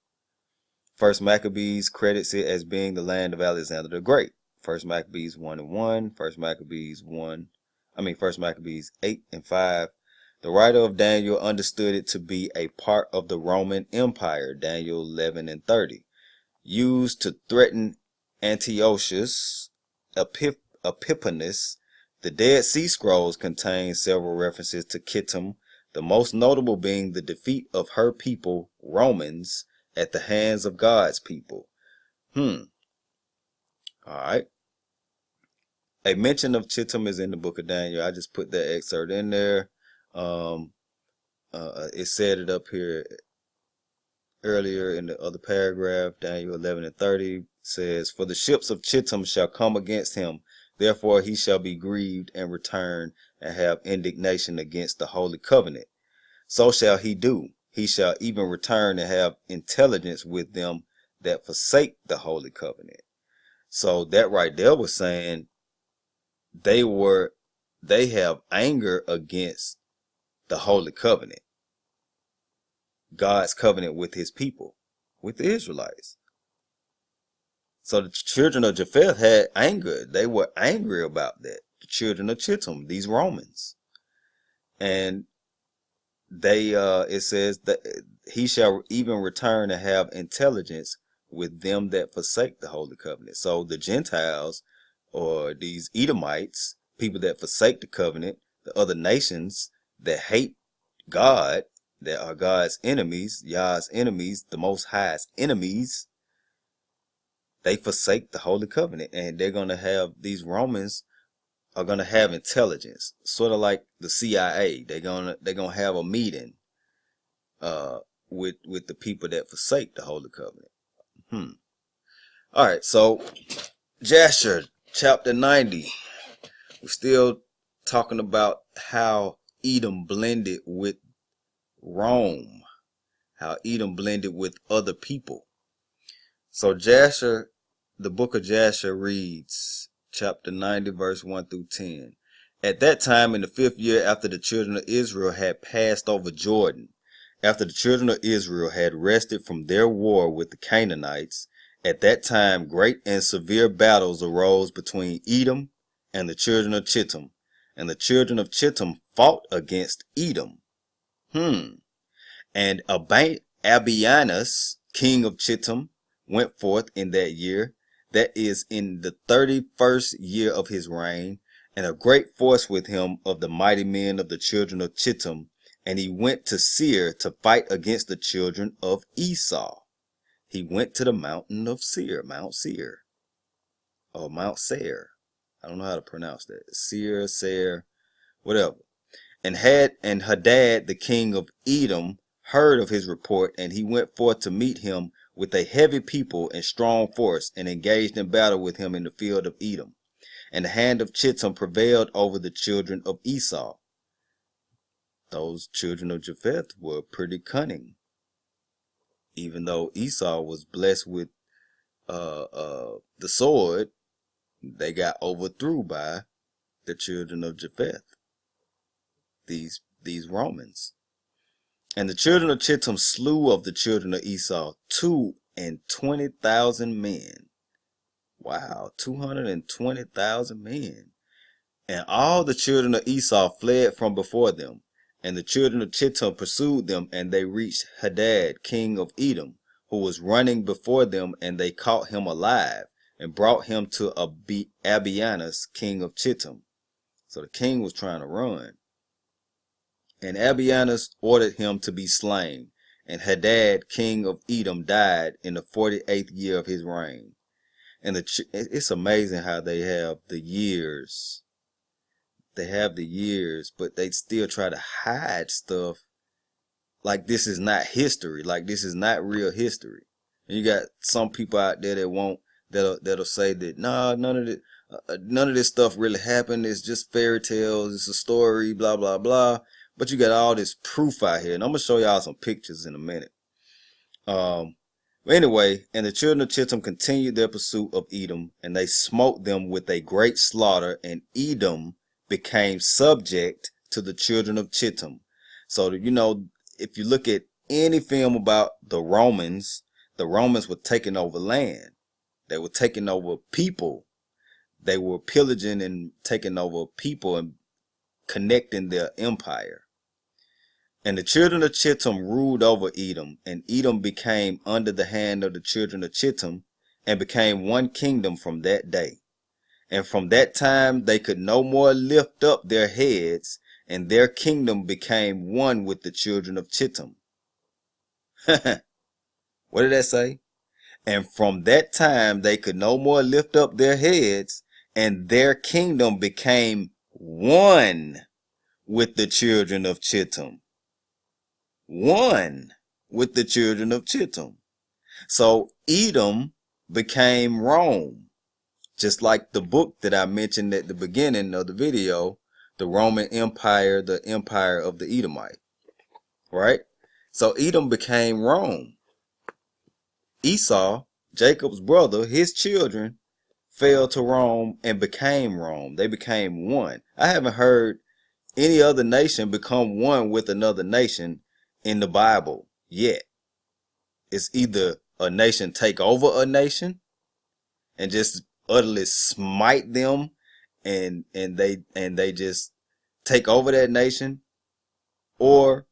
First Maccabees credits it as being the land of Alexander the Great. First Maccabees 1:1, First Maccabees 8:5, The writer of Daniel understood it to be a part of the Roman Empire, Daniel 11 and 30, used to threaten Antiochus Epiphanes. The Dead Sea Scrolls contain several references to Kittim, the most notable being the defeat of her people, Romans, at the hands of God's people. Alright. A mention of Chittim is in the book of Daniel. I just put that excerpt in there. It said it up here earlier in the other paragraph. Daniel 11 and 30 says, "For the ships of Chittim shall come against him. Therefore he shall be grieved and return and have indignation against the holy covenant. So shall he do. He shall even return and have intelligence with them that forsake the holy covenant." So that right there was saying they have anger against the holy covenant, God's covenant with his people, with the Israelites. So the children of Japheth had anger. They were angry about that. The children of Chittim, these Romans. And they, it says that he shall even return and have intelligence with them that forsake the holy covenant. So the Gentiles, or these Edomites, people that forsake the covenant, the other nations that hate God, that are God's enemies, Yah's enemies, the Most High's enemies, they forsake the holy covenant, and they're going to have, these Romans are going to have intelligence, sort of like the CIA. They're going to have a meeting with the people that forsake the holy covenant. All right, so Jasher chapter 90. We're still talking about how Edom blended with Rome, how Edom blended with other people. So Jasher, the book of Jasher reads, chapter 90, verse 1 through 10. "At that time, in the 5th year after the children of Israel had passed over Jordan, after the children of Israel had rested from their war with the Canaanites, at that time great and severe battles arose between Edom and the children of Chittim, and the children of Chittim fought against Edom. And Abianus, king of Chittim, went forth in that year, that is in the 31st year of his reign, and a great force with him of the mighty men of the children of Chittim, and he went to Seir to fight against the children of Esau. He went to the mountain of Seir, Mount Seir, or Mount Seir. I don't know how to pronounce that. Seir, whatever. And Hadad, the king of Edom, heard of his report, and he went forth to meet him with a heavy people and strong force, and engaged in battle with him in the field of Edom. And the hand of Chittim prevailed over the children of Esau. Those children of Japheth were pretty cunning. Even though Esau was blessed with the sword, they got overthrew by the children of Japheth, these Romans. And the children of Chittim slew of the children of Esau 220,000 men. Wow, 220,000 men. And all the children of Esau fled from before them. And the children of Chittim pursued them, and they reached Hadad, king of Edom, who was running before them, and they caught him alive, and brought him to Abianus, king of Chittim. So the king was trying to run. And Abianus ordered him to be slain. And Hadad, king of Edom, died in the 48th year of his reign. And it's amazing how they have the years. They have the years, but they still try to hide stuff like this is not history, like this is not real history. And you got some people out there that'll say that none of this stuff really happened. It's just fairy tales. It's a story, blah blah blah. But you got all this proof out here, and I'm gonna show y'all some pictures in a minute. But anyway, and the children of Chittim continued their pursuit of Edom, and they smote them with a great slaughter, and Edom became subject to the children of Chittim. So, if you look at any film about the Romans were taking over land. They were taking over people. They were pillaging and taking over people and connecting their empire. And the children of Chittim ruled over Edom, and Edom became under the hand of the children of Chittim, and became one kingdom from that day. And from that time they could no more lift up their heads, and their kingdom became one with the children of Chittim. What did that say? And from that time they could no more lift up their heads, and their kingdom became one with the children of Chittim. One with the children of Chittim. So Edom became Rome. Just like the book that I mentioned at the beginning of the video, the Roman Empire, the empire of the Edomite. Right? So Edom became Rome. Esau, Jacob's brother, his children fell to Rome and became Rome. They became one. I haven't heard any other nation become one with another nation in the Bible yet. It's either a nation take over a nation and just utterly smite them and they just take over that nation, or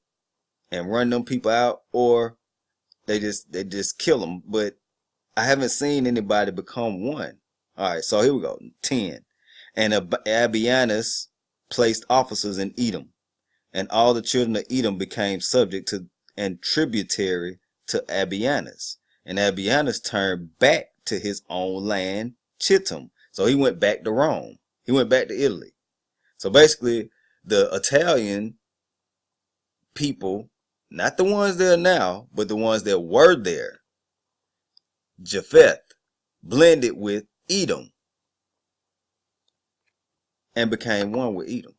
and run them people out, or they just kill them. But I haven't seen anybody become one. All right, so here we go. 10. And Abianus placed officers in Edom, and all the children of Edom became subject to and tributary to Abianus. And Abianus turned back to his own land, Chittim. So he went back to Rome. He went back to Italy. So basically, the Italian people, not the ones there now, but the ones that were there, Japheth, blended with Edom and became one with Edom.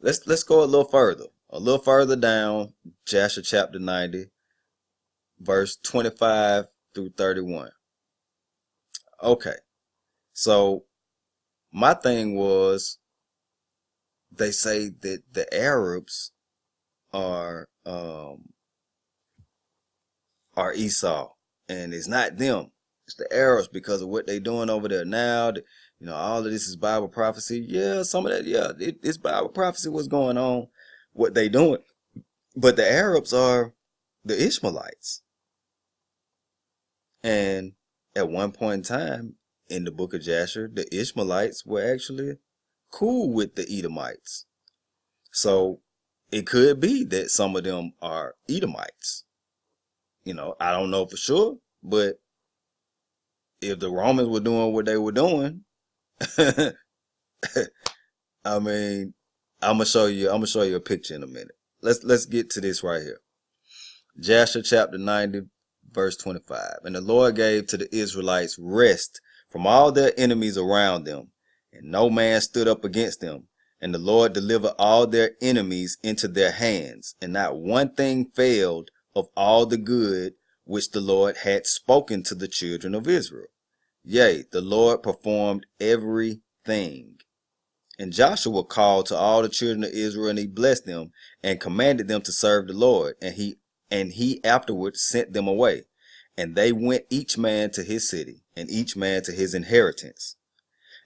Let's go a little further down, Jasher chapter 90, verse 25 through 31. Okay, so my thing was, they say that the Arabs are Esau, and it's not them. It's the Arabs because of what they're doing over there now. All of this is Bible prophecy. Yeah, some of that, yeah, it's Bible prophecy what's going on, what they doing. But the Arabs are the Ishmaelites. And at one point in time in the book of Jasher, the Ishmaelites were actually cool with the Edomites. So it could be that some of them are Edomites. I don't know for sure, but if the Romans were doing what they were doing, I mean, I'm gonna show you a picture in a minute. Let's get to this right here. Jasher chapter 90, verse 25. And the Lord gave to the Israelites rest from all their enemies around them, and no man stood up against them. And the Lord delivered all their enemies into their hands, and not one thing failed of all the good which the Lord had spoken to the children of Israel. Yea, the Lord performed everything. And Joshua called to all the children of Israel, and he blessed them and commanded them to serve the Lord. And he afterwards sent them away. And they went each man to his city, and each man to his inheritance.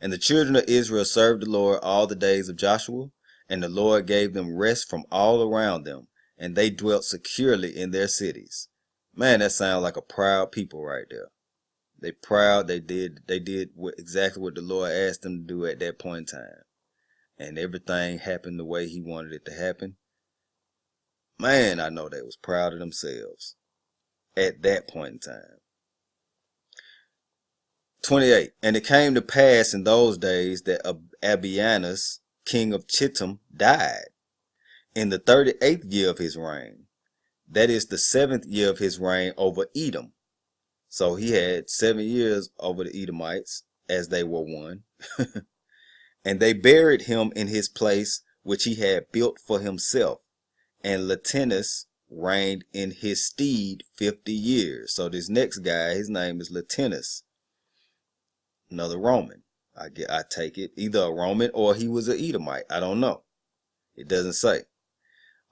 And the children of Israel served the Lord all the days of Joshua, and the Lord gave them rest from all around them, and they dwelt securely in their cities. Man, that sounds like a proud people right there. They proud. They did exactly what the Lord asked them to do at that point in time. And everything happened the way he wanted it to happen. Man, I know they was proud of themselves at that point in time. 28. And it came to pass in those days that Abianus, king of Chittim, died in the 38th year of his reign. That is the 7th year of his reign over Edom. So he had 7 years over the Edomites, as they were one. And they buried him in his place which he had built for himself. And Latinus reigned in his stead 50 years. So this next guy, his name is Latinus. Another Roman. I take it either a Roman or he was an Edomite. I don't know. It doesn't say.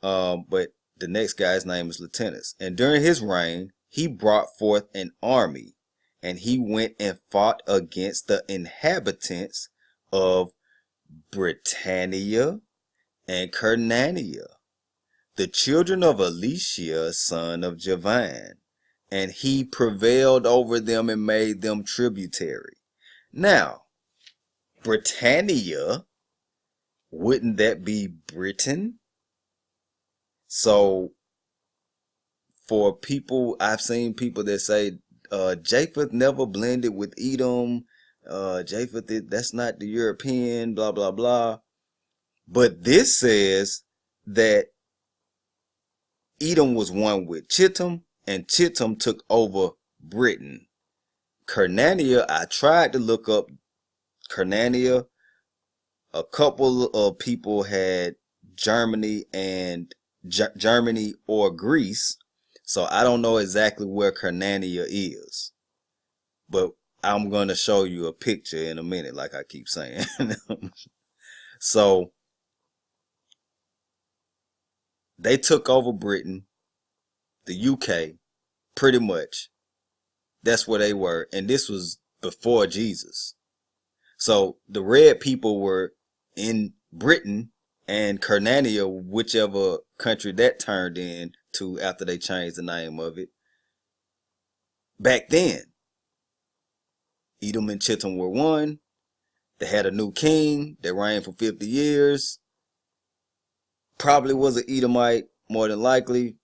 But the next guy's name is Latinus. And during his reign, he brought forth an army, and he went and fought against the inhabitants of Britannia and Kernania. the children of Elisha, son of Javan, and he prevailed over them and made them tributary. Now, Britannia, wouldn't that be Britain? So, for people, I've seen people that say Japheth never blended with Edom. Japheth, that's not the European, blah, blah, blah. But this says that Edom was one with Chittim, and Chittim took over Britain. Canania, I tried to look up Canania. A couple of people had Germany and Germany or Greece. So I don't know exactly where Canania is. But I'm going to show you a picture in a minute, like I keep saying. So they took over Britain, the UK, pretty much. That's where they were. And this was before Jesus. So the red people were in Britain and Canania, whichever country that turned into after they changed the name of it. Back then, Edom and Chittim were one. They had a new king that reigned for 50 years. Probably was an Edomite, more than likely.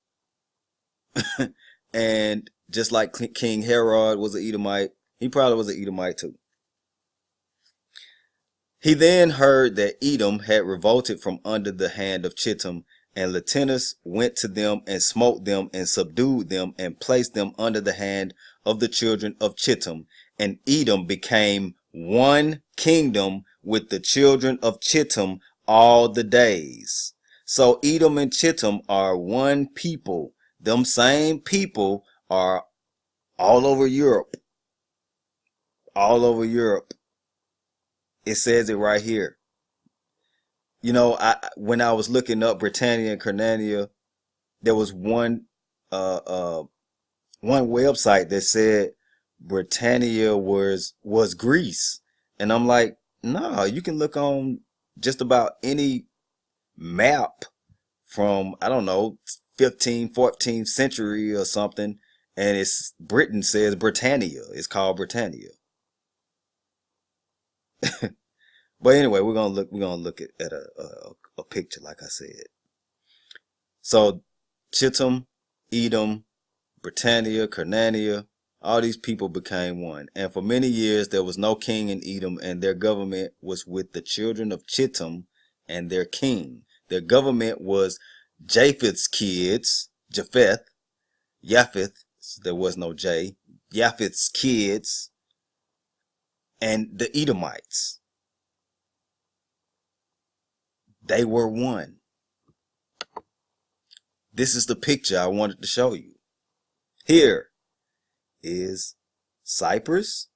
And just like King Herod was an Edomite, he probably was an Edomite too. He then heard that Edom had revolted from under the hand of Chittim, and Latinus went to them and smote them and subdued them and placed them under the hand of the children of Chittim. And Edom became one kingdom with the children of Chittim all the days. So Edom and Chittim are one people. Them same people are all over Europe. All over Europe. It says it right here. You know, when I was looking up Britannia and Canania, there was one website that said Britannia was Greece. And I'm like, no, you can look on just about any map from, I don't know, 15th, 14th century or something, and it's Britain says Britannia. It's called Britannia. But anyway, we're gonna look at a picture, like I said. So Chittim, Edom, Britannia, Canania, all these people became one. And for many years there was no king in Edom, and their government was with the children of Chittim and their king. Their government was Japheth's kids, Japheth, there was no J, Japheth's kids, and the Edomites. They were one. This is the picture I wanted to show you. Here is Cyprus.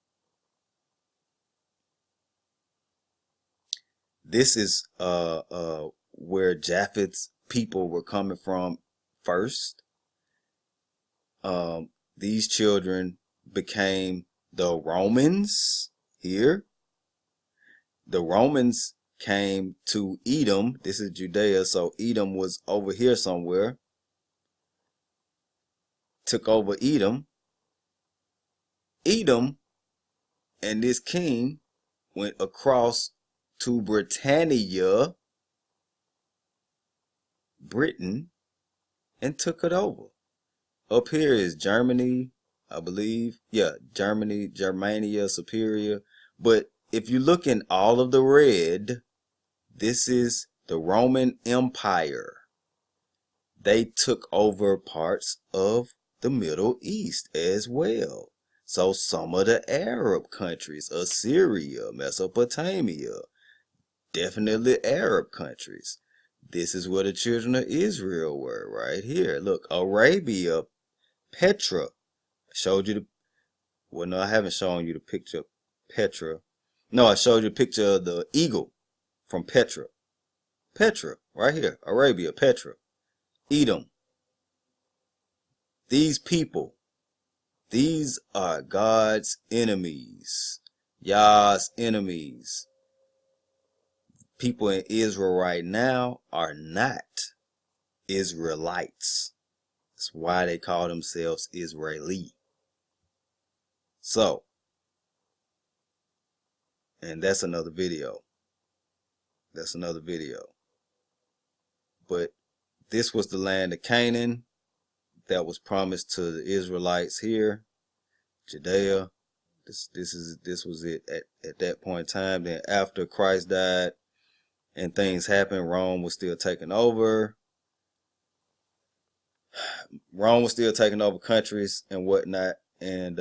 This is where Japheth's people were coming from first. These children became the Romans here. The Romans came to Edom. This is Judea, so Edom was over here somewhere. Took over Edom. Edom and this king went across to Britannia, Britain, and took it over. Up here is Germany, I believe. Yeah, Germany, Germania, Superior. But if you look in all of the red, this is the Roman Empire. They took over parts of the Middle East as well. So some of the Arab countries, Assyria, Mesopotamia, definitely Arab countries. This is where the children of Israel were, right here. Look, Arabia, Petra. I showed you well, no, I haven't shown you the picture of Petra. No, I showed you a picture of the eagle from Petra. Petra, right here, Arabia, Petra, Edom. These people, these are God's enemies, Yah's enemies. People in Israel right now are not. Israelites. That's why they call themselves Israeli. So, and that's another video. That's another video. But this was the land of Canaan that was promised to the Israelites here, Judea. This was it at that point in time. Then after Christ died and things happened, Rome was still taking over. Rome was still taking over countries and whatnot. And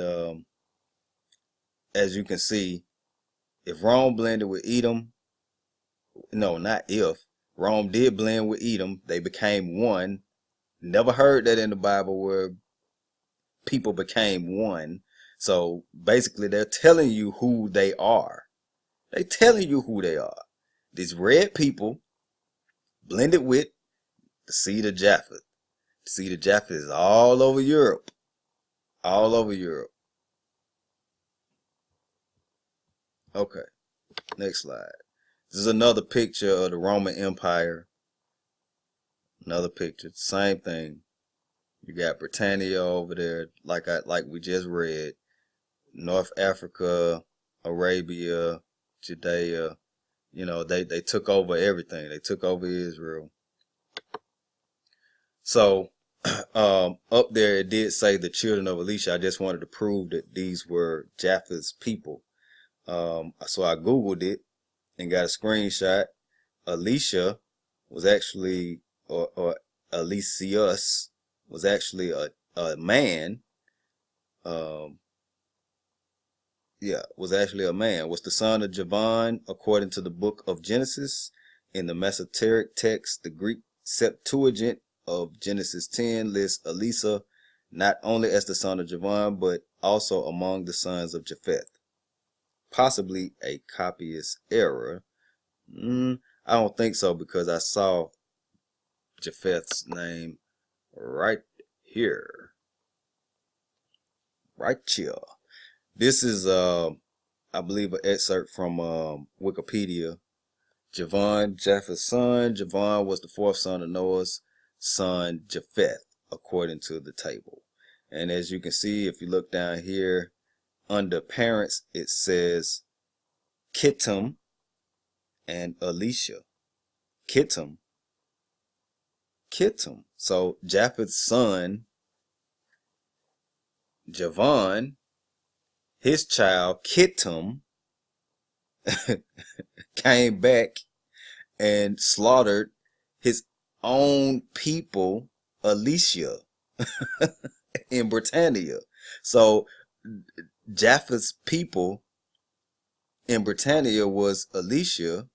as you can see, if Rome blended with Edom, no, not if, Rome did blend with Edom, they became one. Never heard that in the Bible where people became one. So basically they're telling you who they are. They telling you who they are. These red people blended with the seed of Japheth. The seed of Japheth is all over Europe. All over Europe. Okay, next slide. This is another picture of the Roman Empire. Another picture, same thing. You got Britannia over there, like we just read. North Africa, Arabia, Judea. You know, they took over everything. They took over Israel. So up there it did say the children of Elisha. I just wanted to prove that these were Japheth's people. So I Googled it and got a screenshot. Elisha was actually, or Eliseus was actually a man. Was actually a man. Was the son of Javan, according to the book of Genesis. In the Masoretic text, the Greek Septuagint of Genesis 10 lists Elisa not only as the son of Javan, but also among the sons of Japheth. Possibly a copyist error. I don't think so, because I saw Japheth's name right here. Right here. This is, I believe, an excerpt from Wikipedia. Javan, Japheth's son. Javan was the fourth son of Noah's son, Japheth, according to the table. And as you can see, if you look down here, under parents, it says Kittim and Elisha. Kittim. So Japheth's son, Javan, his child, Kittim, came back and slaughtered his own people, Elisha, in Britannia. So Japheth's people in Britannia was Elisha,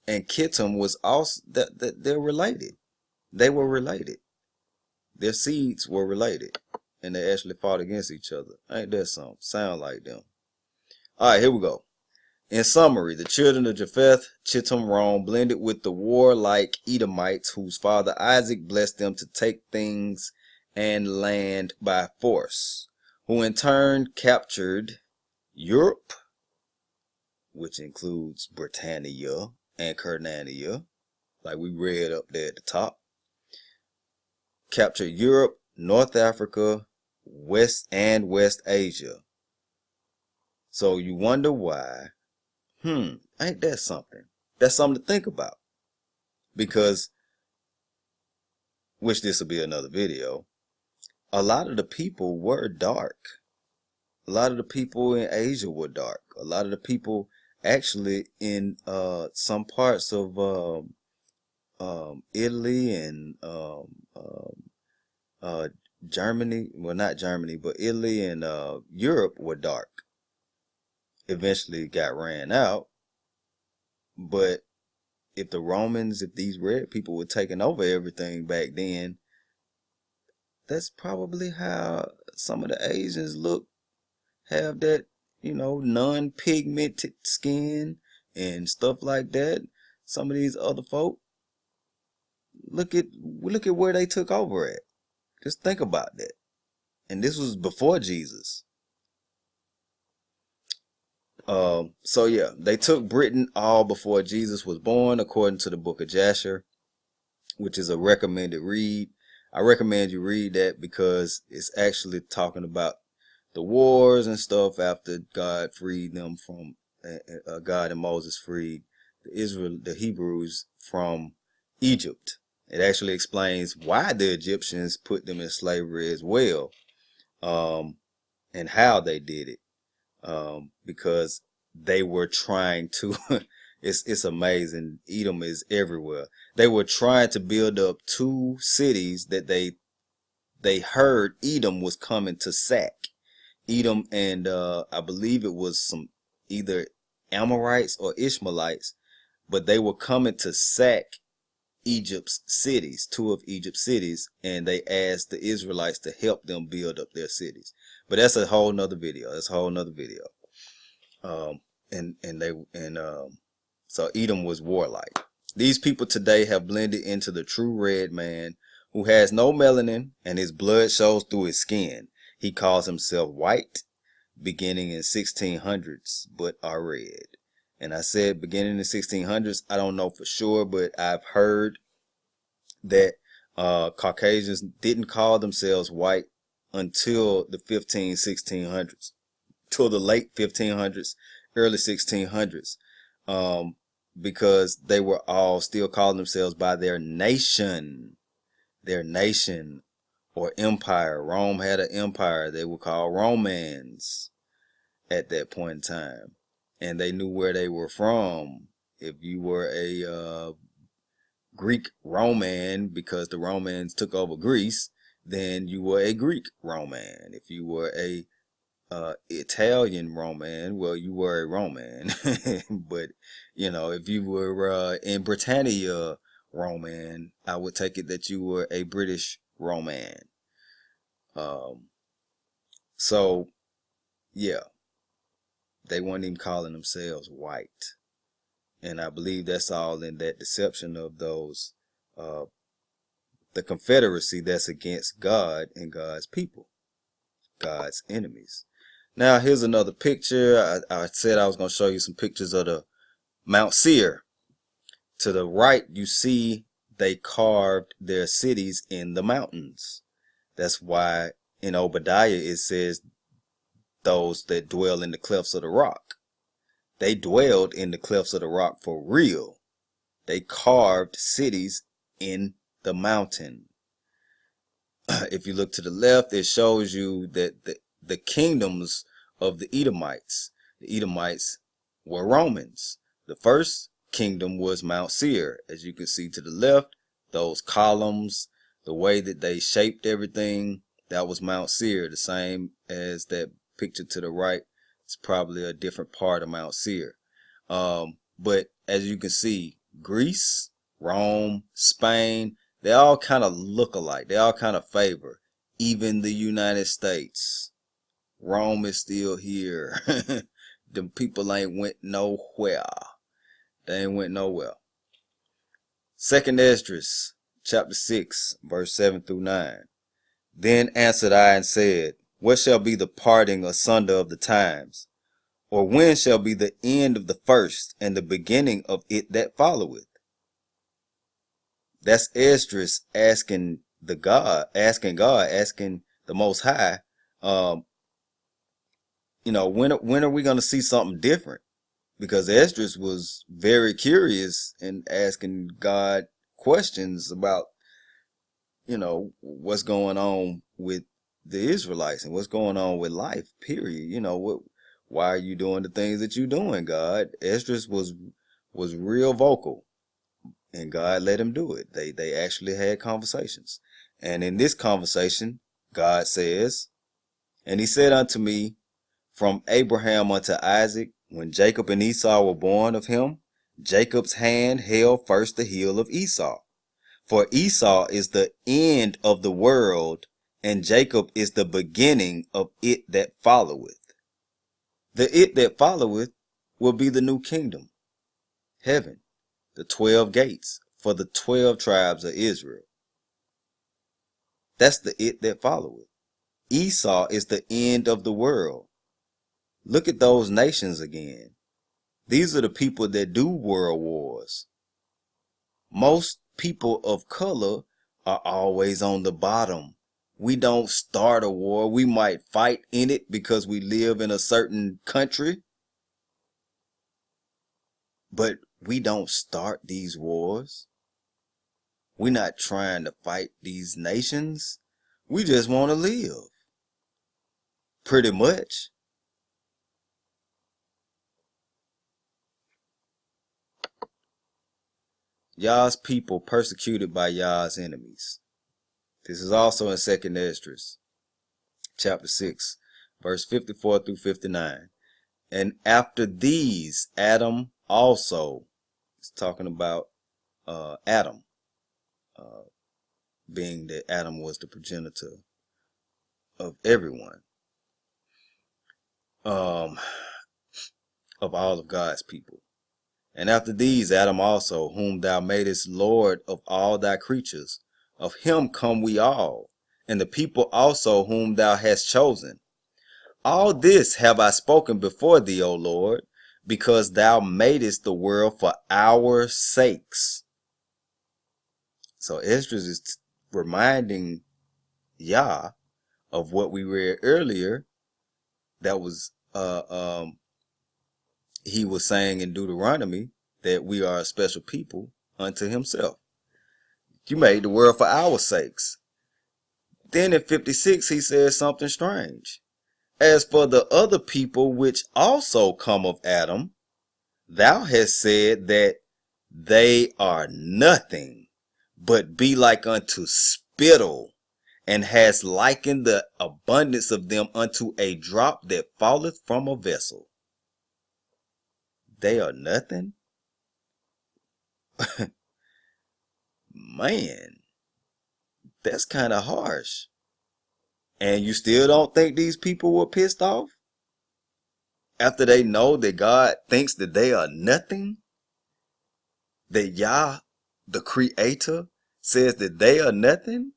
and Kittim was also that they're related. They were related. Their seeds were related, and they actually fought against each other. Ain't that something? Sound like them. All right, here we go. In summary, the children of Japheth, Chittim, Rome, blended with the warlike Edomites, whose father Isaac blessed them to take things and land by force, who in turn captured Europe, which includes Britannia and Cernania, like we read up there at the top. Captured Europe, North Africa, West Asia. So you wonder why. Ain't that something? That's something to think about. Because, which this will be another video, a lot of the people were dark. A lot of the people in Asia were dark. A lot of the people actually in some parts of Italy and Germany, well, not Germany, but Italy and Europe were dark. Eventually got ran out. But if these red people were taking over everything back then, that's probably how some of the Asians have that, non-pigmented skin and stuff like that. Some of these other folk, look at where they took over at. Just think about that. And this was before Jesus. So yeah, they took Britain all before Jesus was born, according to the book of Jasher. which is a recommended read. I recommend you read that because it's actually talking about the wars and stuff after God freed them from, God and Moses freed the Hebrews from Egypt. It actually explains why the Egyptians put them in slavery as well, and how they did it, because they were trying to. It's amazing. Edom is everywhere. They were trying to build up two cities that they heard Edom was coming to sack. Edom and I believe it was some either Amorites or Ishmaelites, but they were coming to sack Egypt's cities, two of Egypt's cities, and they asked the Israelites to help them build up their cities. But that's a whole nother video. That's a whole nother video. So Edom was warlike. These people today have blended into the true red man who has no melanin and his blood shows through his skin. He calls himself white, beginning in 1600s, but are red. And I said beginning in the 1600s. I don't know for sure, but I've heard that Caucasians didn't call themselves white until the 1600s, till the late 1500s, early 1600s, because they were all still calling themselves by their nation or empire. Rome had an empire. They were called Romans at that point in time, and they knew where they were from. If you were a Greek Roman, because the Romans took over Greece, then you were a Greek Roman. If you were a Italian Roman, well, you were a Roman. But if you were in Britannia Roman, I would take it that you were a British Roman. So yeah, they weren't even calling themselves white. And I believe that's all in that deception of those, the confederacy that's against God and God's people, God's enemies. Now, here's another picture. I said I was going to show you some pictures of the Mount Seir. To the right, you see they carved their cities in the mountains. That's why in Obadiah it says those that dwell in the clefts of the rock. They dwelled in the clefts of the rock for real. They carved cities in the mountain. If you look to the left, it shows you that the kingdoms of the Edomites were Romans. The first kingdom was Mount Seir. As you can see to the left, those columns, the way that they shaped everything, that was Mount Seir. The same as that picture to the right. It's probably a different part of Mount Seir. But as you can see, Greece, Rome, Spain, they all kind of look alike. They all kind of favor. Even the United States. Rome is still here. Them people ain't went nowhere. They ain't went nowhere. Second Esdras, chapter 6, verse 7 through 9. Then answered I and said, what shall be the parting asunder of the times? Or when shall be the end of the first and the beginning of it that followeth? That's Esdras asking God, asking the Most High, when are we going to see something different? Because Esdras was very curious and asking God questions about, what's going on with the Israelites and what's going on with life, period. Why are you doing the things that you're doing, God? Esdras was real vocal, and God let him do it. They actually had conversations. And in this conversation, God says, and he said unto me, from Abraham unto Isaac, when Jacob and Esau were born of him, Jacob's hand held first the heel of Esau. For Esau is the end of the world, and Jacob is the beginning of it that followeth. The it that followeth will be the new kingdom, heaven, the 12 gates for the 12 tribes of Israel. That's the it that followeth. Esau is the end of the world. Look at those nations again. These are the people that do world wars. Most people of color are always on the bottom. We don't start a war. We might fight in it because we live in a certain country, but we don't start these wars. We're not trying to fight these nations. We just want to live. Pretty much. Yah's people persecuted by Yah's enemies. This is also in 2nd Esdras, chapter 6, verse 54 through 59. And after these, Adam also, it's talking about Adam, being that Adam was the progenitor of everyone, of all of God's people. And after these, Adam also, whom thou madest Lord of all thy creatures, of him come we all, and the people also whom thou hast chosen. All this have I spoken before thee, O Lord, because thou madest the world for our sakes. So Esdras is reminding Yah of what we read earlier. That was he was saying in Deuteronomy that we are a special people unto himself. You made the world for our sakes. Then in 56 he says something strange. As for the other people which also come of Adam, thou hast said that they are nothing, but be like unto spittle, and hast likened the abundance of them unto a drop that falleth from a vessel. They are nothing? Man, that's kind of harsh. And you still don't think these people were pissed off? After they know that God thinks that they are nothing? That Yah, the creator, says that they are nothing?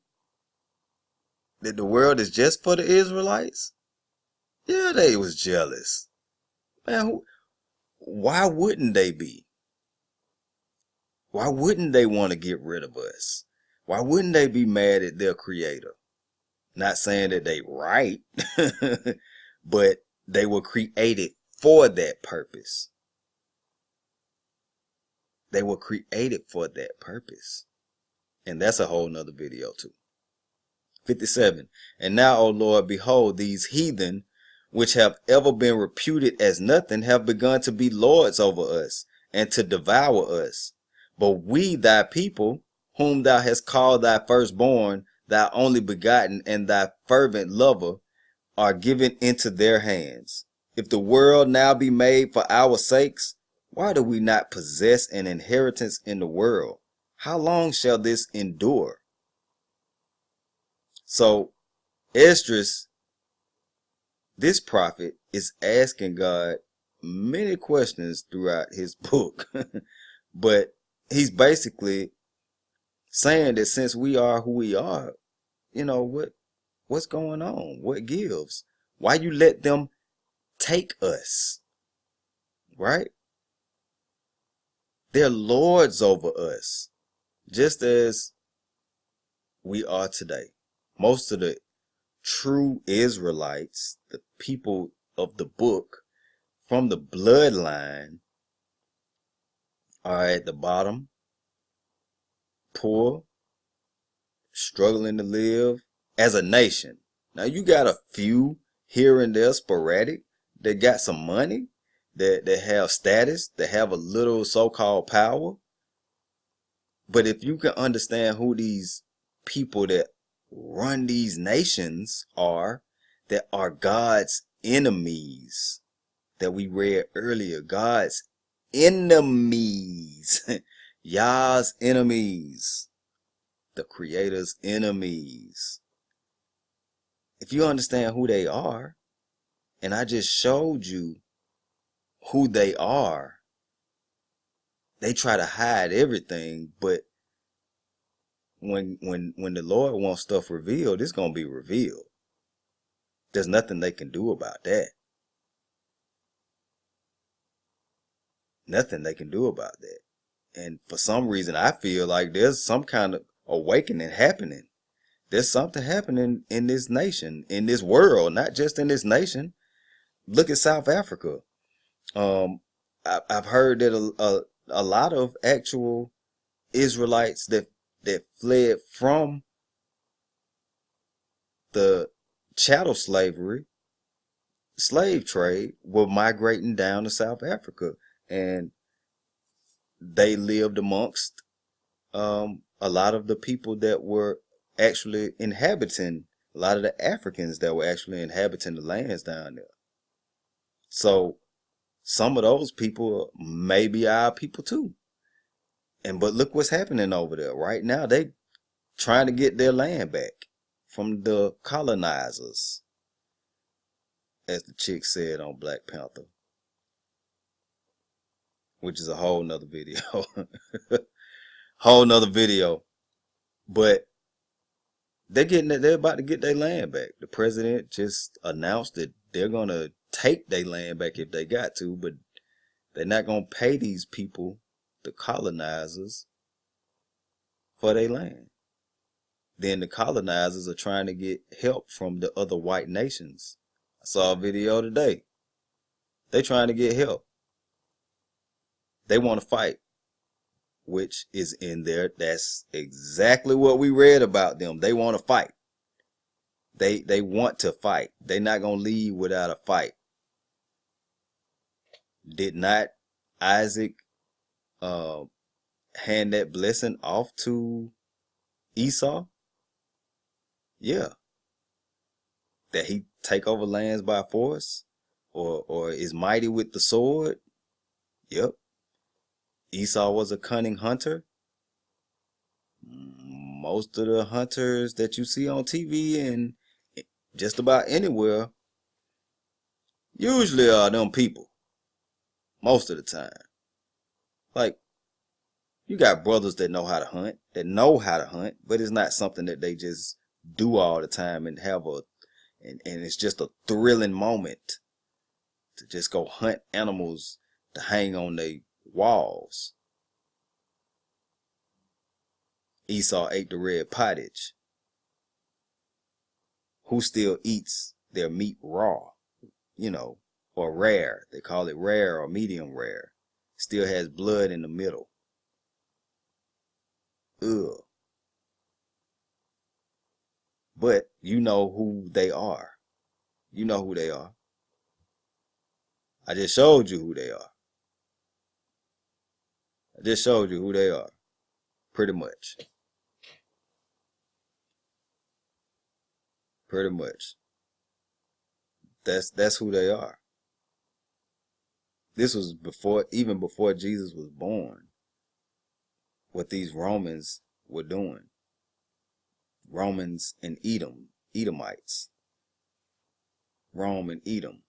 That the world is just for the Israelites? Yeah, they was jealous. Man, why wouldn't they be? Why wouldn't they want to get rid of us? Why wouldn't they be mad at their creator? Not saying that they right, but they were created for that purpose. They were created for that purpose. And that's a whole nother video too. 57. And now, O Lord, behold, these heathen, which have ever been reputed as nothing, have begun to be lords over us, and to devour us. But we, thy people, whom thou hast called thy firstborn, thy only begotten, and thy fervent lover, are given into their hands. If the world now be made for our sakes, why do we not possess an inheritance in the world? How long shall this endure? So Esdras, this prophet, is asking God many questions throughout his book. But he's basically saying that since we are who we are, what's going on? What gives? Why you let them take us? Right? They're lords over us, just as we are today. Most of the true Israelites, the people of the book, from the bloodline, are at the bottom, poor, struggling to live as a nation. Now you got a few here and there sporadic that got some money, that have status, that have a little so-called power. But if you can understand who these people that run these nations are, that are God's enemies, that we read earlier, God's enemies, Yah's enemies, the creator's enemies. If you understand who they are, and I just showed you who they are, they try to hide everything, but when the Lord wants stuff revealed, it's going to be revealed. There's nothing they can do about that. Nothing they can do about that. And for some reason, I feel like there's some kind of awakening happening. There's something happening in this nation, in this world, not just in this nation. Look at South Africa. Um, I've heard that a lot of actual Israelites that fled from the chattel slavery, slave trade, were migrating down to South Africa, and they lived amongst a lot of the people that were actually inhabiting, a lot of the Africans that were actually inhabiting the lands down there. So some of those people may be our people too. But look what's happening over there right now. They trying to get their land back from the colonizers, as the chick said on Black Panther, which is a whole nother video. Whole nother video. But they're about to get their land back. The president just announced that they're gonna take their land back if they got to, but they're not gonna pay these people, the colonizers, for their land. Then the colonizers are trying to get help from the other white nations. I saw a video today. They trying to get help. They want to fight, which is in there. That's exactly what we read about them. They want to fight. They want to fight. They're not going to leave without a fight. Did not Isaac hand that blessing off to Esau? Yeah. That he take over lands by force, or is mighty with the sword? Yep. Esau was a cunning hunter. Most of the hunters that you see on TV and just about anywhere usually are them people. Most of the time. Like, you got brothers that know how to hunt, but it's not something that they just do all the time and have and it's just a thrilling moment to just go hunt animals to hang on their walls. Esau ate the red pottage. Who still eats their meat raw, or rare? They call it rare or medium rare. Still has blood in the middle. Ugh. But you know who they are. You know who they are. I just showed you who they are. I just showed you who they are. Pretty much. Pretty much. That's who they are. This was even before Jesus was born, what these Romans were doing. Romans and Edomites. Rome and Edom.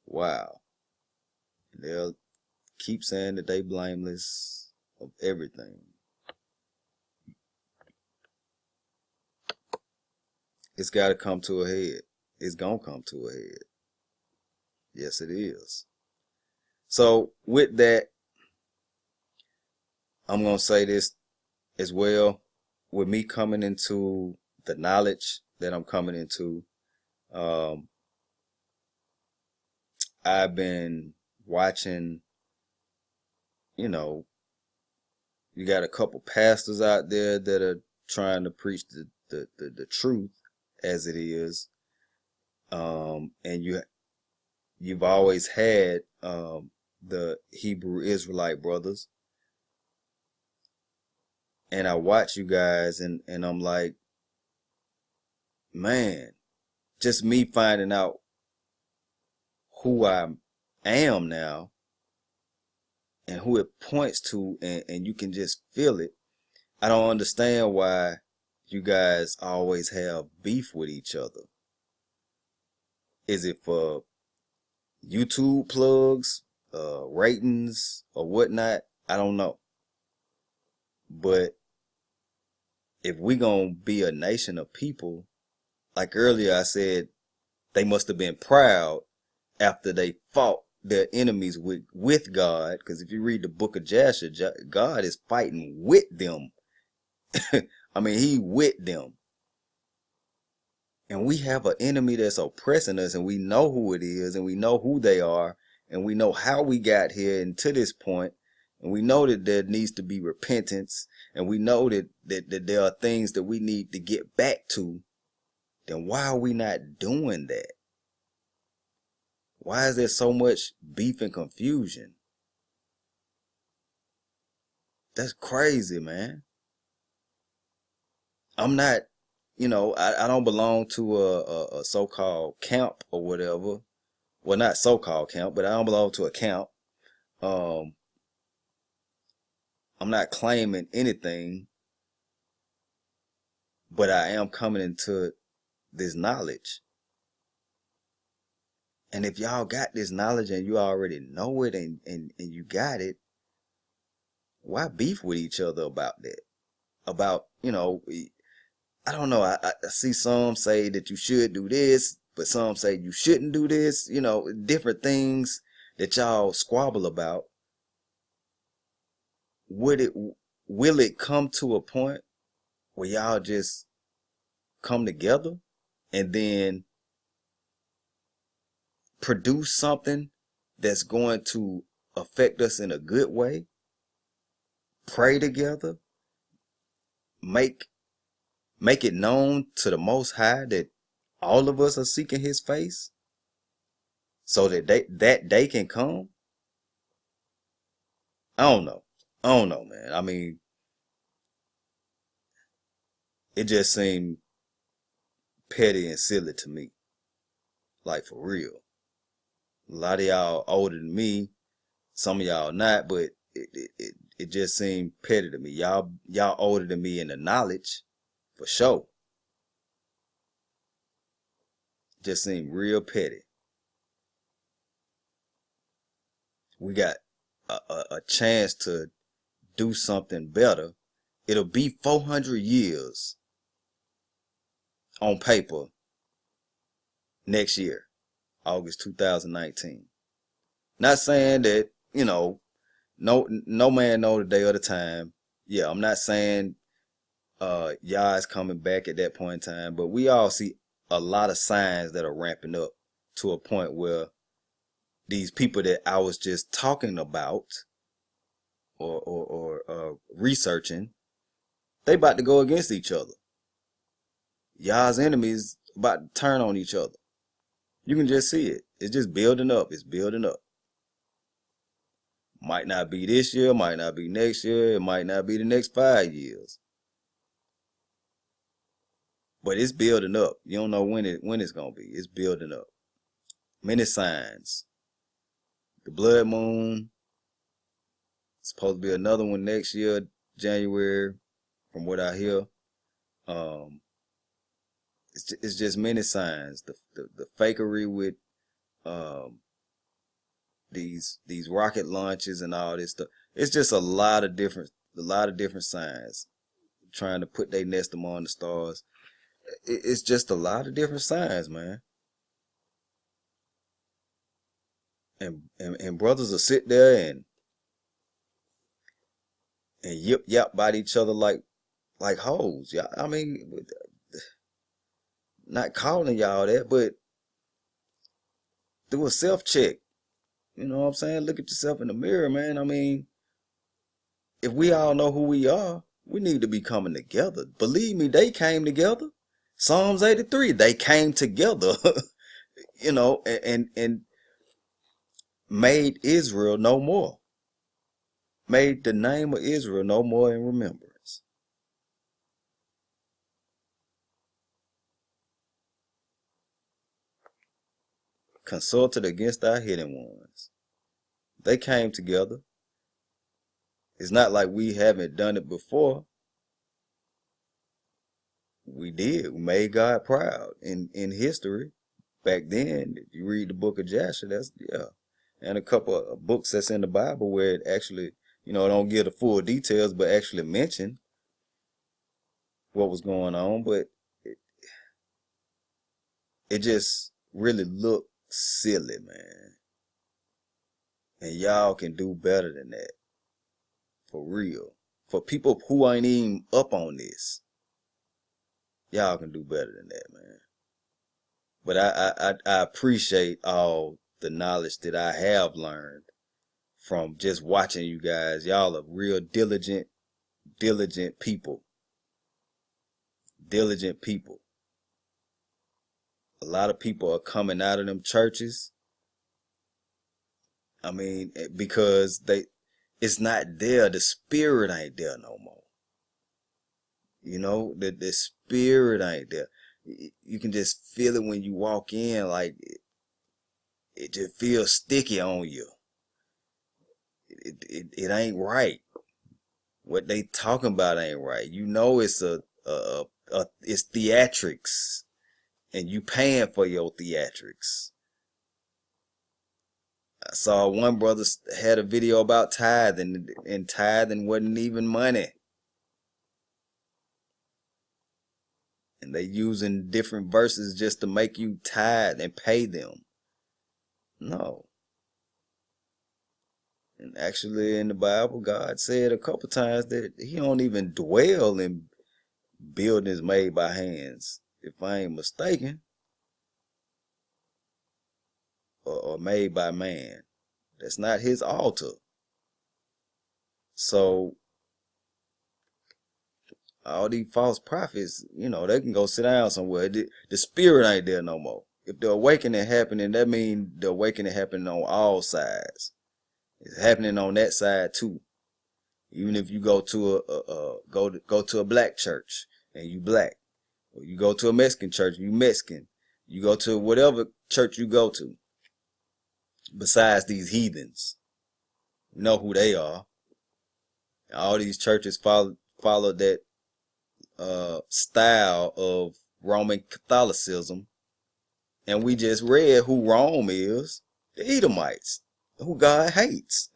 Wow. They'll keep saying that they blameless of everything. It's got to come to a head. It's going to come to a head. Yes, it is. So with that, I'm going to say this as well. With me coming into the knowledge that I'm coming into, I've been watching, you got a couple pastors out there that are trying to preach the truth as it is. And you've always had the Hebrew Israelite brothers. And I watch you guys and I'm like, man, just me finding out who I am now and who it points to, and you can just feel it. I don't understand why you guys always have beef with each other. Is it for YouTube plugs, ratings, or whatnot? I don't know. But if we gonna be a nation of people, like earlier I said, they must have been proud after they fought their enemies with God. Because if you read the book of Jasher, God is fighting with them. I mean, he with them. And we have an enemy that's oppressing us, and we know who it is, and we know who they are, and we know how we got here and to this point, and we know that there needs to be repentance, and we know that there are things that we need to get back to. Then why are we not doing that? Why is there so much beef and confusion? That's crazy, man. I'm not, I don't belong to a so-called camp or whatever. Well, not so-called camp, but I don't belong to a camp. Um, I'm not claiming anything, but I am coming into this knowledge. And if y'all got this knowledge and you already know it and you got it, why beef with each other about that? About, I don't know. I see some say that you should do this, but some say you shouldn't do this. Different things that y'all squabble about. Will it come to a point where y'all just come together and then produce something that's going to affect us in a good way? Pray together, make it known to the Most High that all of us are seeking His face, so that that day can come. I don't know, man. I mean, it just seemed petty and silly to me, like for real. A lot of y'all older than me, some of y'all not, but it just seemed petty to me. Y'all older than me in the knowledge, for sure. Just seemed real petty. We got a chance to do something better. It'll be 400 years on paper next year, August 2019. Not saying that, no man know the day or the time. Yeah, I'm not saying Yahs coming back at that point in time, but we all see a lot of signs that are ramping up to a point where these people that I was just talking about or researching, they about to go against each other. Y'all's enemies about to turn on each other. You can just see it. It's just building up. It's building up. Might not be this year, might not be next year, it might not be the next 5 years. But it's building up. You don't know when it's gonna be. It's building up. Many signs. The blood moon. Supposed to be another one next year, January, from what I hear. It's just many signs. The fakery with these rocket launches and all this stuff. It's just a lot of different signs trying to put their nest among the stars. It's just a lot of different signs, man. And brothers will sit there and yip yap about each other like hoes. Yeah, I mean, not calling y'all that, but do a self check. You know what I'm saying? Look at yourself in the mirror, man. I mean, if we all know who we are, we need to be coming together. Believe me, they came together. Psalms 83, they came together, and made Israel no more. Made the name of Israel no more in remembrance. Consulted against our hidden ones. They came together. It's not like we haven't done it before. We did. We made God proud in history. Back then, if you read the book of Jasher, and a couple of books that's in the Bible where it actually, don't give the full details, but actually mention what was going on. But it just really looked silly, man. And y'all can do better than that. For real. For people who ain't even up on this, y'all can do better than that, man. But I appreciate all the knowledge that I have learned from just watching you guys. Y'all are real diligent people. Diligent people. A lot of people are coming out of them churches. I mean, because it's not there. The spirit ain't there no more. You know, the spirit ain't there. You can just feel it when you walk in, like it just feels sticky on you. It ain't right. What they talking about ain't right. You know, it's it's theatrics, and you paying for your theatrics. I saw one brother had a video about tithing, and tithing wasn't even money. And they using different verses just to make you tithe and pay them. No. And actually in the Bible, God said a couple times that he don't even dwell in buildings made by hands, if I ain't mistaken, or made by man. That's not his altar. So all these false prophets, you know, they can go sit down somewhere. The spirit ain't there no more. If the awakening happening, that means the awakening happening on all sides. It's happening on that side too. Even if you go to go to a black church and you black, or you go to a Mexican church, you Mexican. You go to whatever church you go to. Besides these heathens, you know who they are. All these churches follow that style of Roman Catholicism, and we just read who Rome is: the Edomites, who God hates.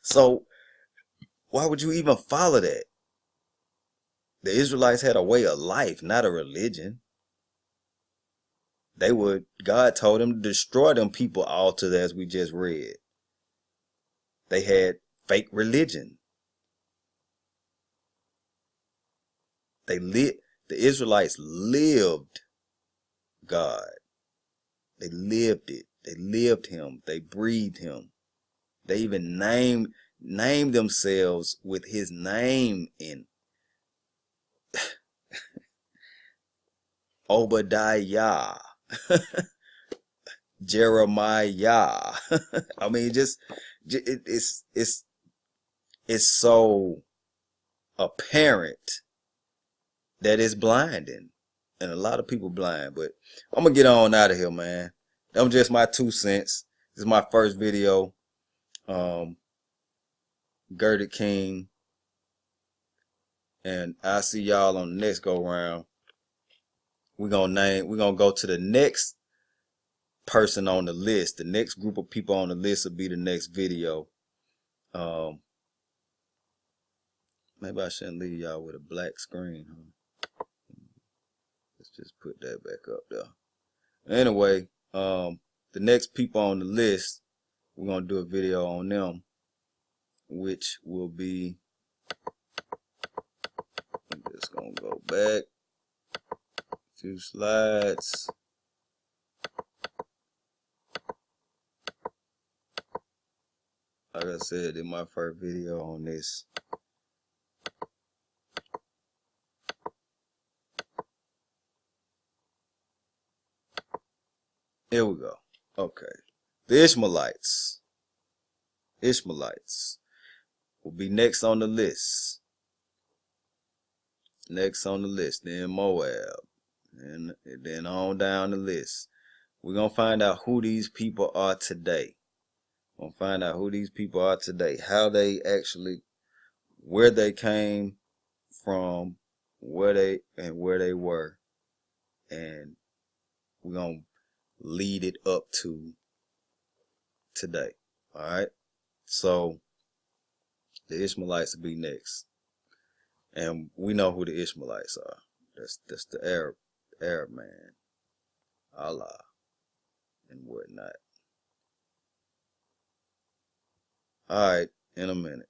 So why would you even follow that? The Israelites had a way of life, not a religion. God told them to destroy them people altars, as we just read. They had fake religion. The Israelites lived God. They lived it. They lived him. They breathed him. They even named themselves with his name in Obadiah, Jeremiah. I mean, it's so apparent that it's blinding, and a lot of people blind. But I'm gonna get on out of here, man. Them just my 2 cents. This is my first video. Girded King, and I'll see y'all on the next go round. We're gonna go to the next person on the list. The next group of people on the list will be the next video. Maybe I shouldn't leave y'all with a black screen, huh? Let's just put that back up there. Anyway, the next people on the list, we're gonna do a video on them, which will be, I'm just gonna go back a few slides. Like I said, in my first video on this. Here we go. Okay. The Ishmaelites will be next on the list. Next on the list. Then Moab. And then on down the list. We're going to find out who these people are today. We're going to find out who these people are today. How they actually, where they came from, where they were. And we're going to lead it up to today. Alright? So, the Ishmaelites will be next. And we know who the Ishmaelites are. That's the Arab man. Allah. and whatnot. All right, in a minute.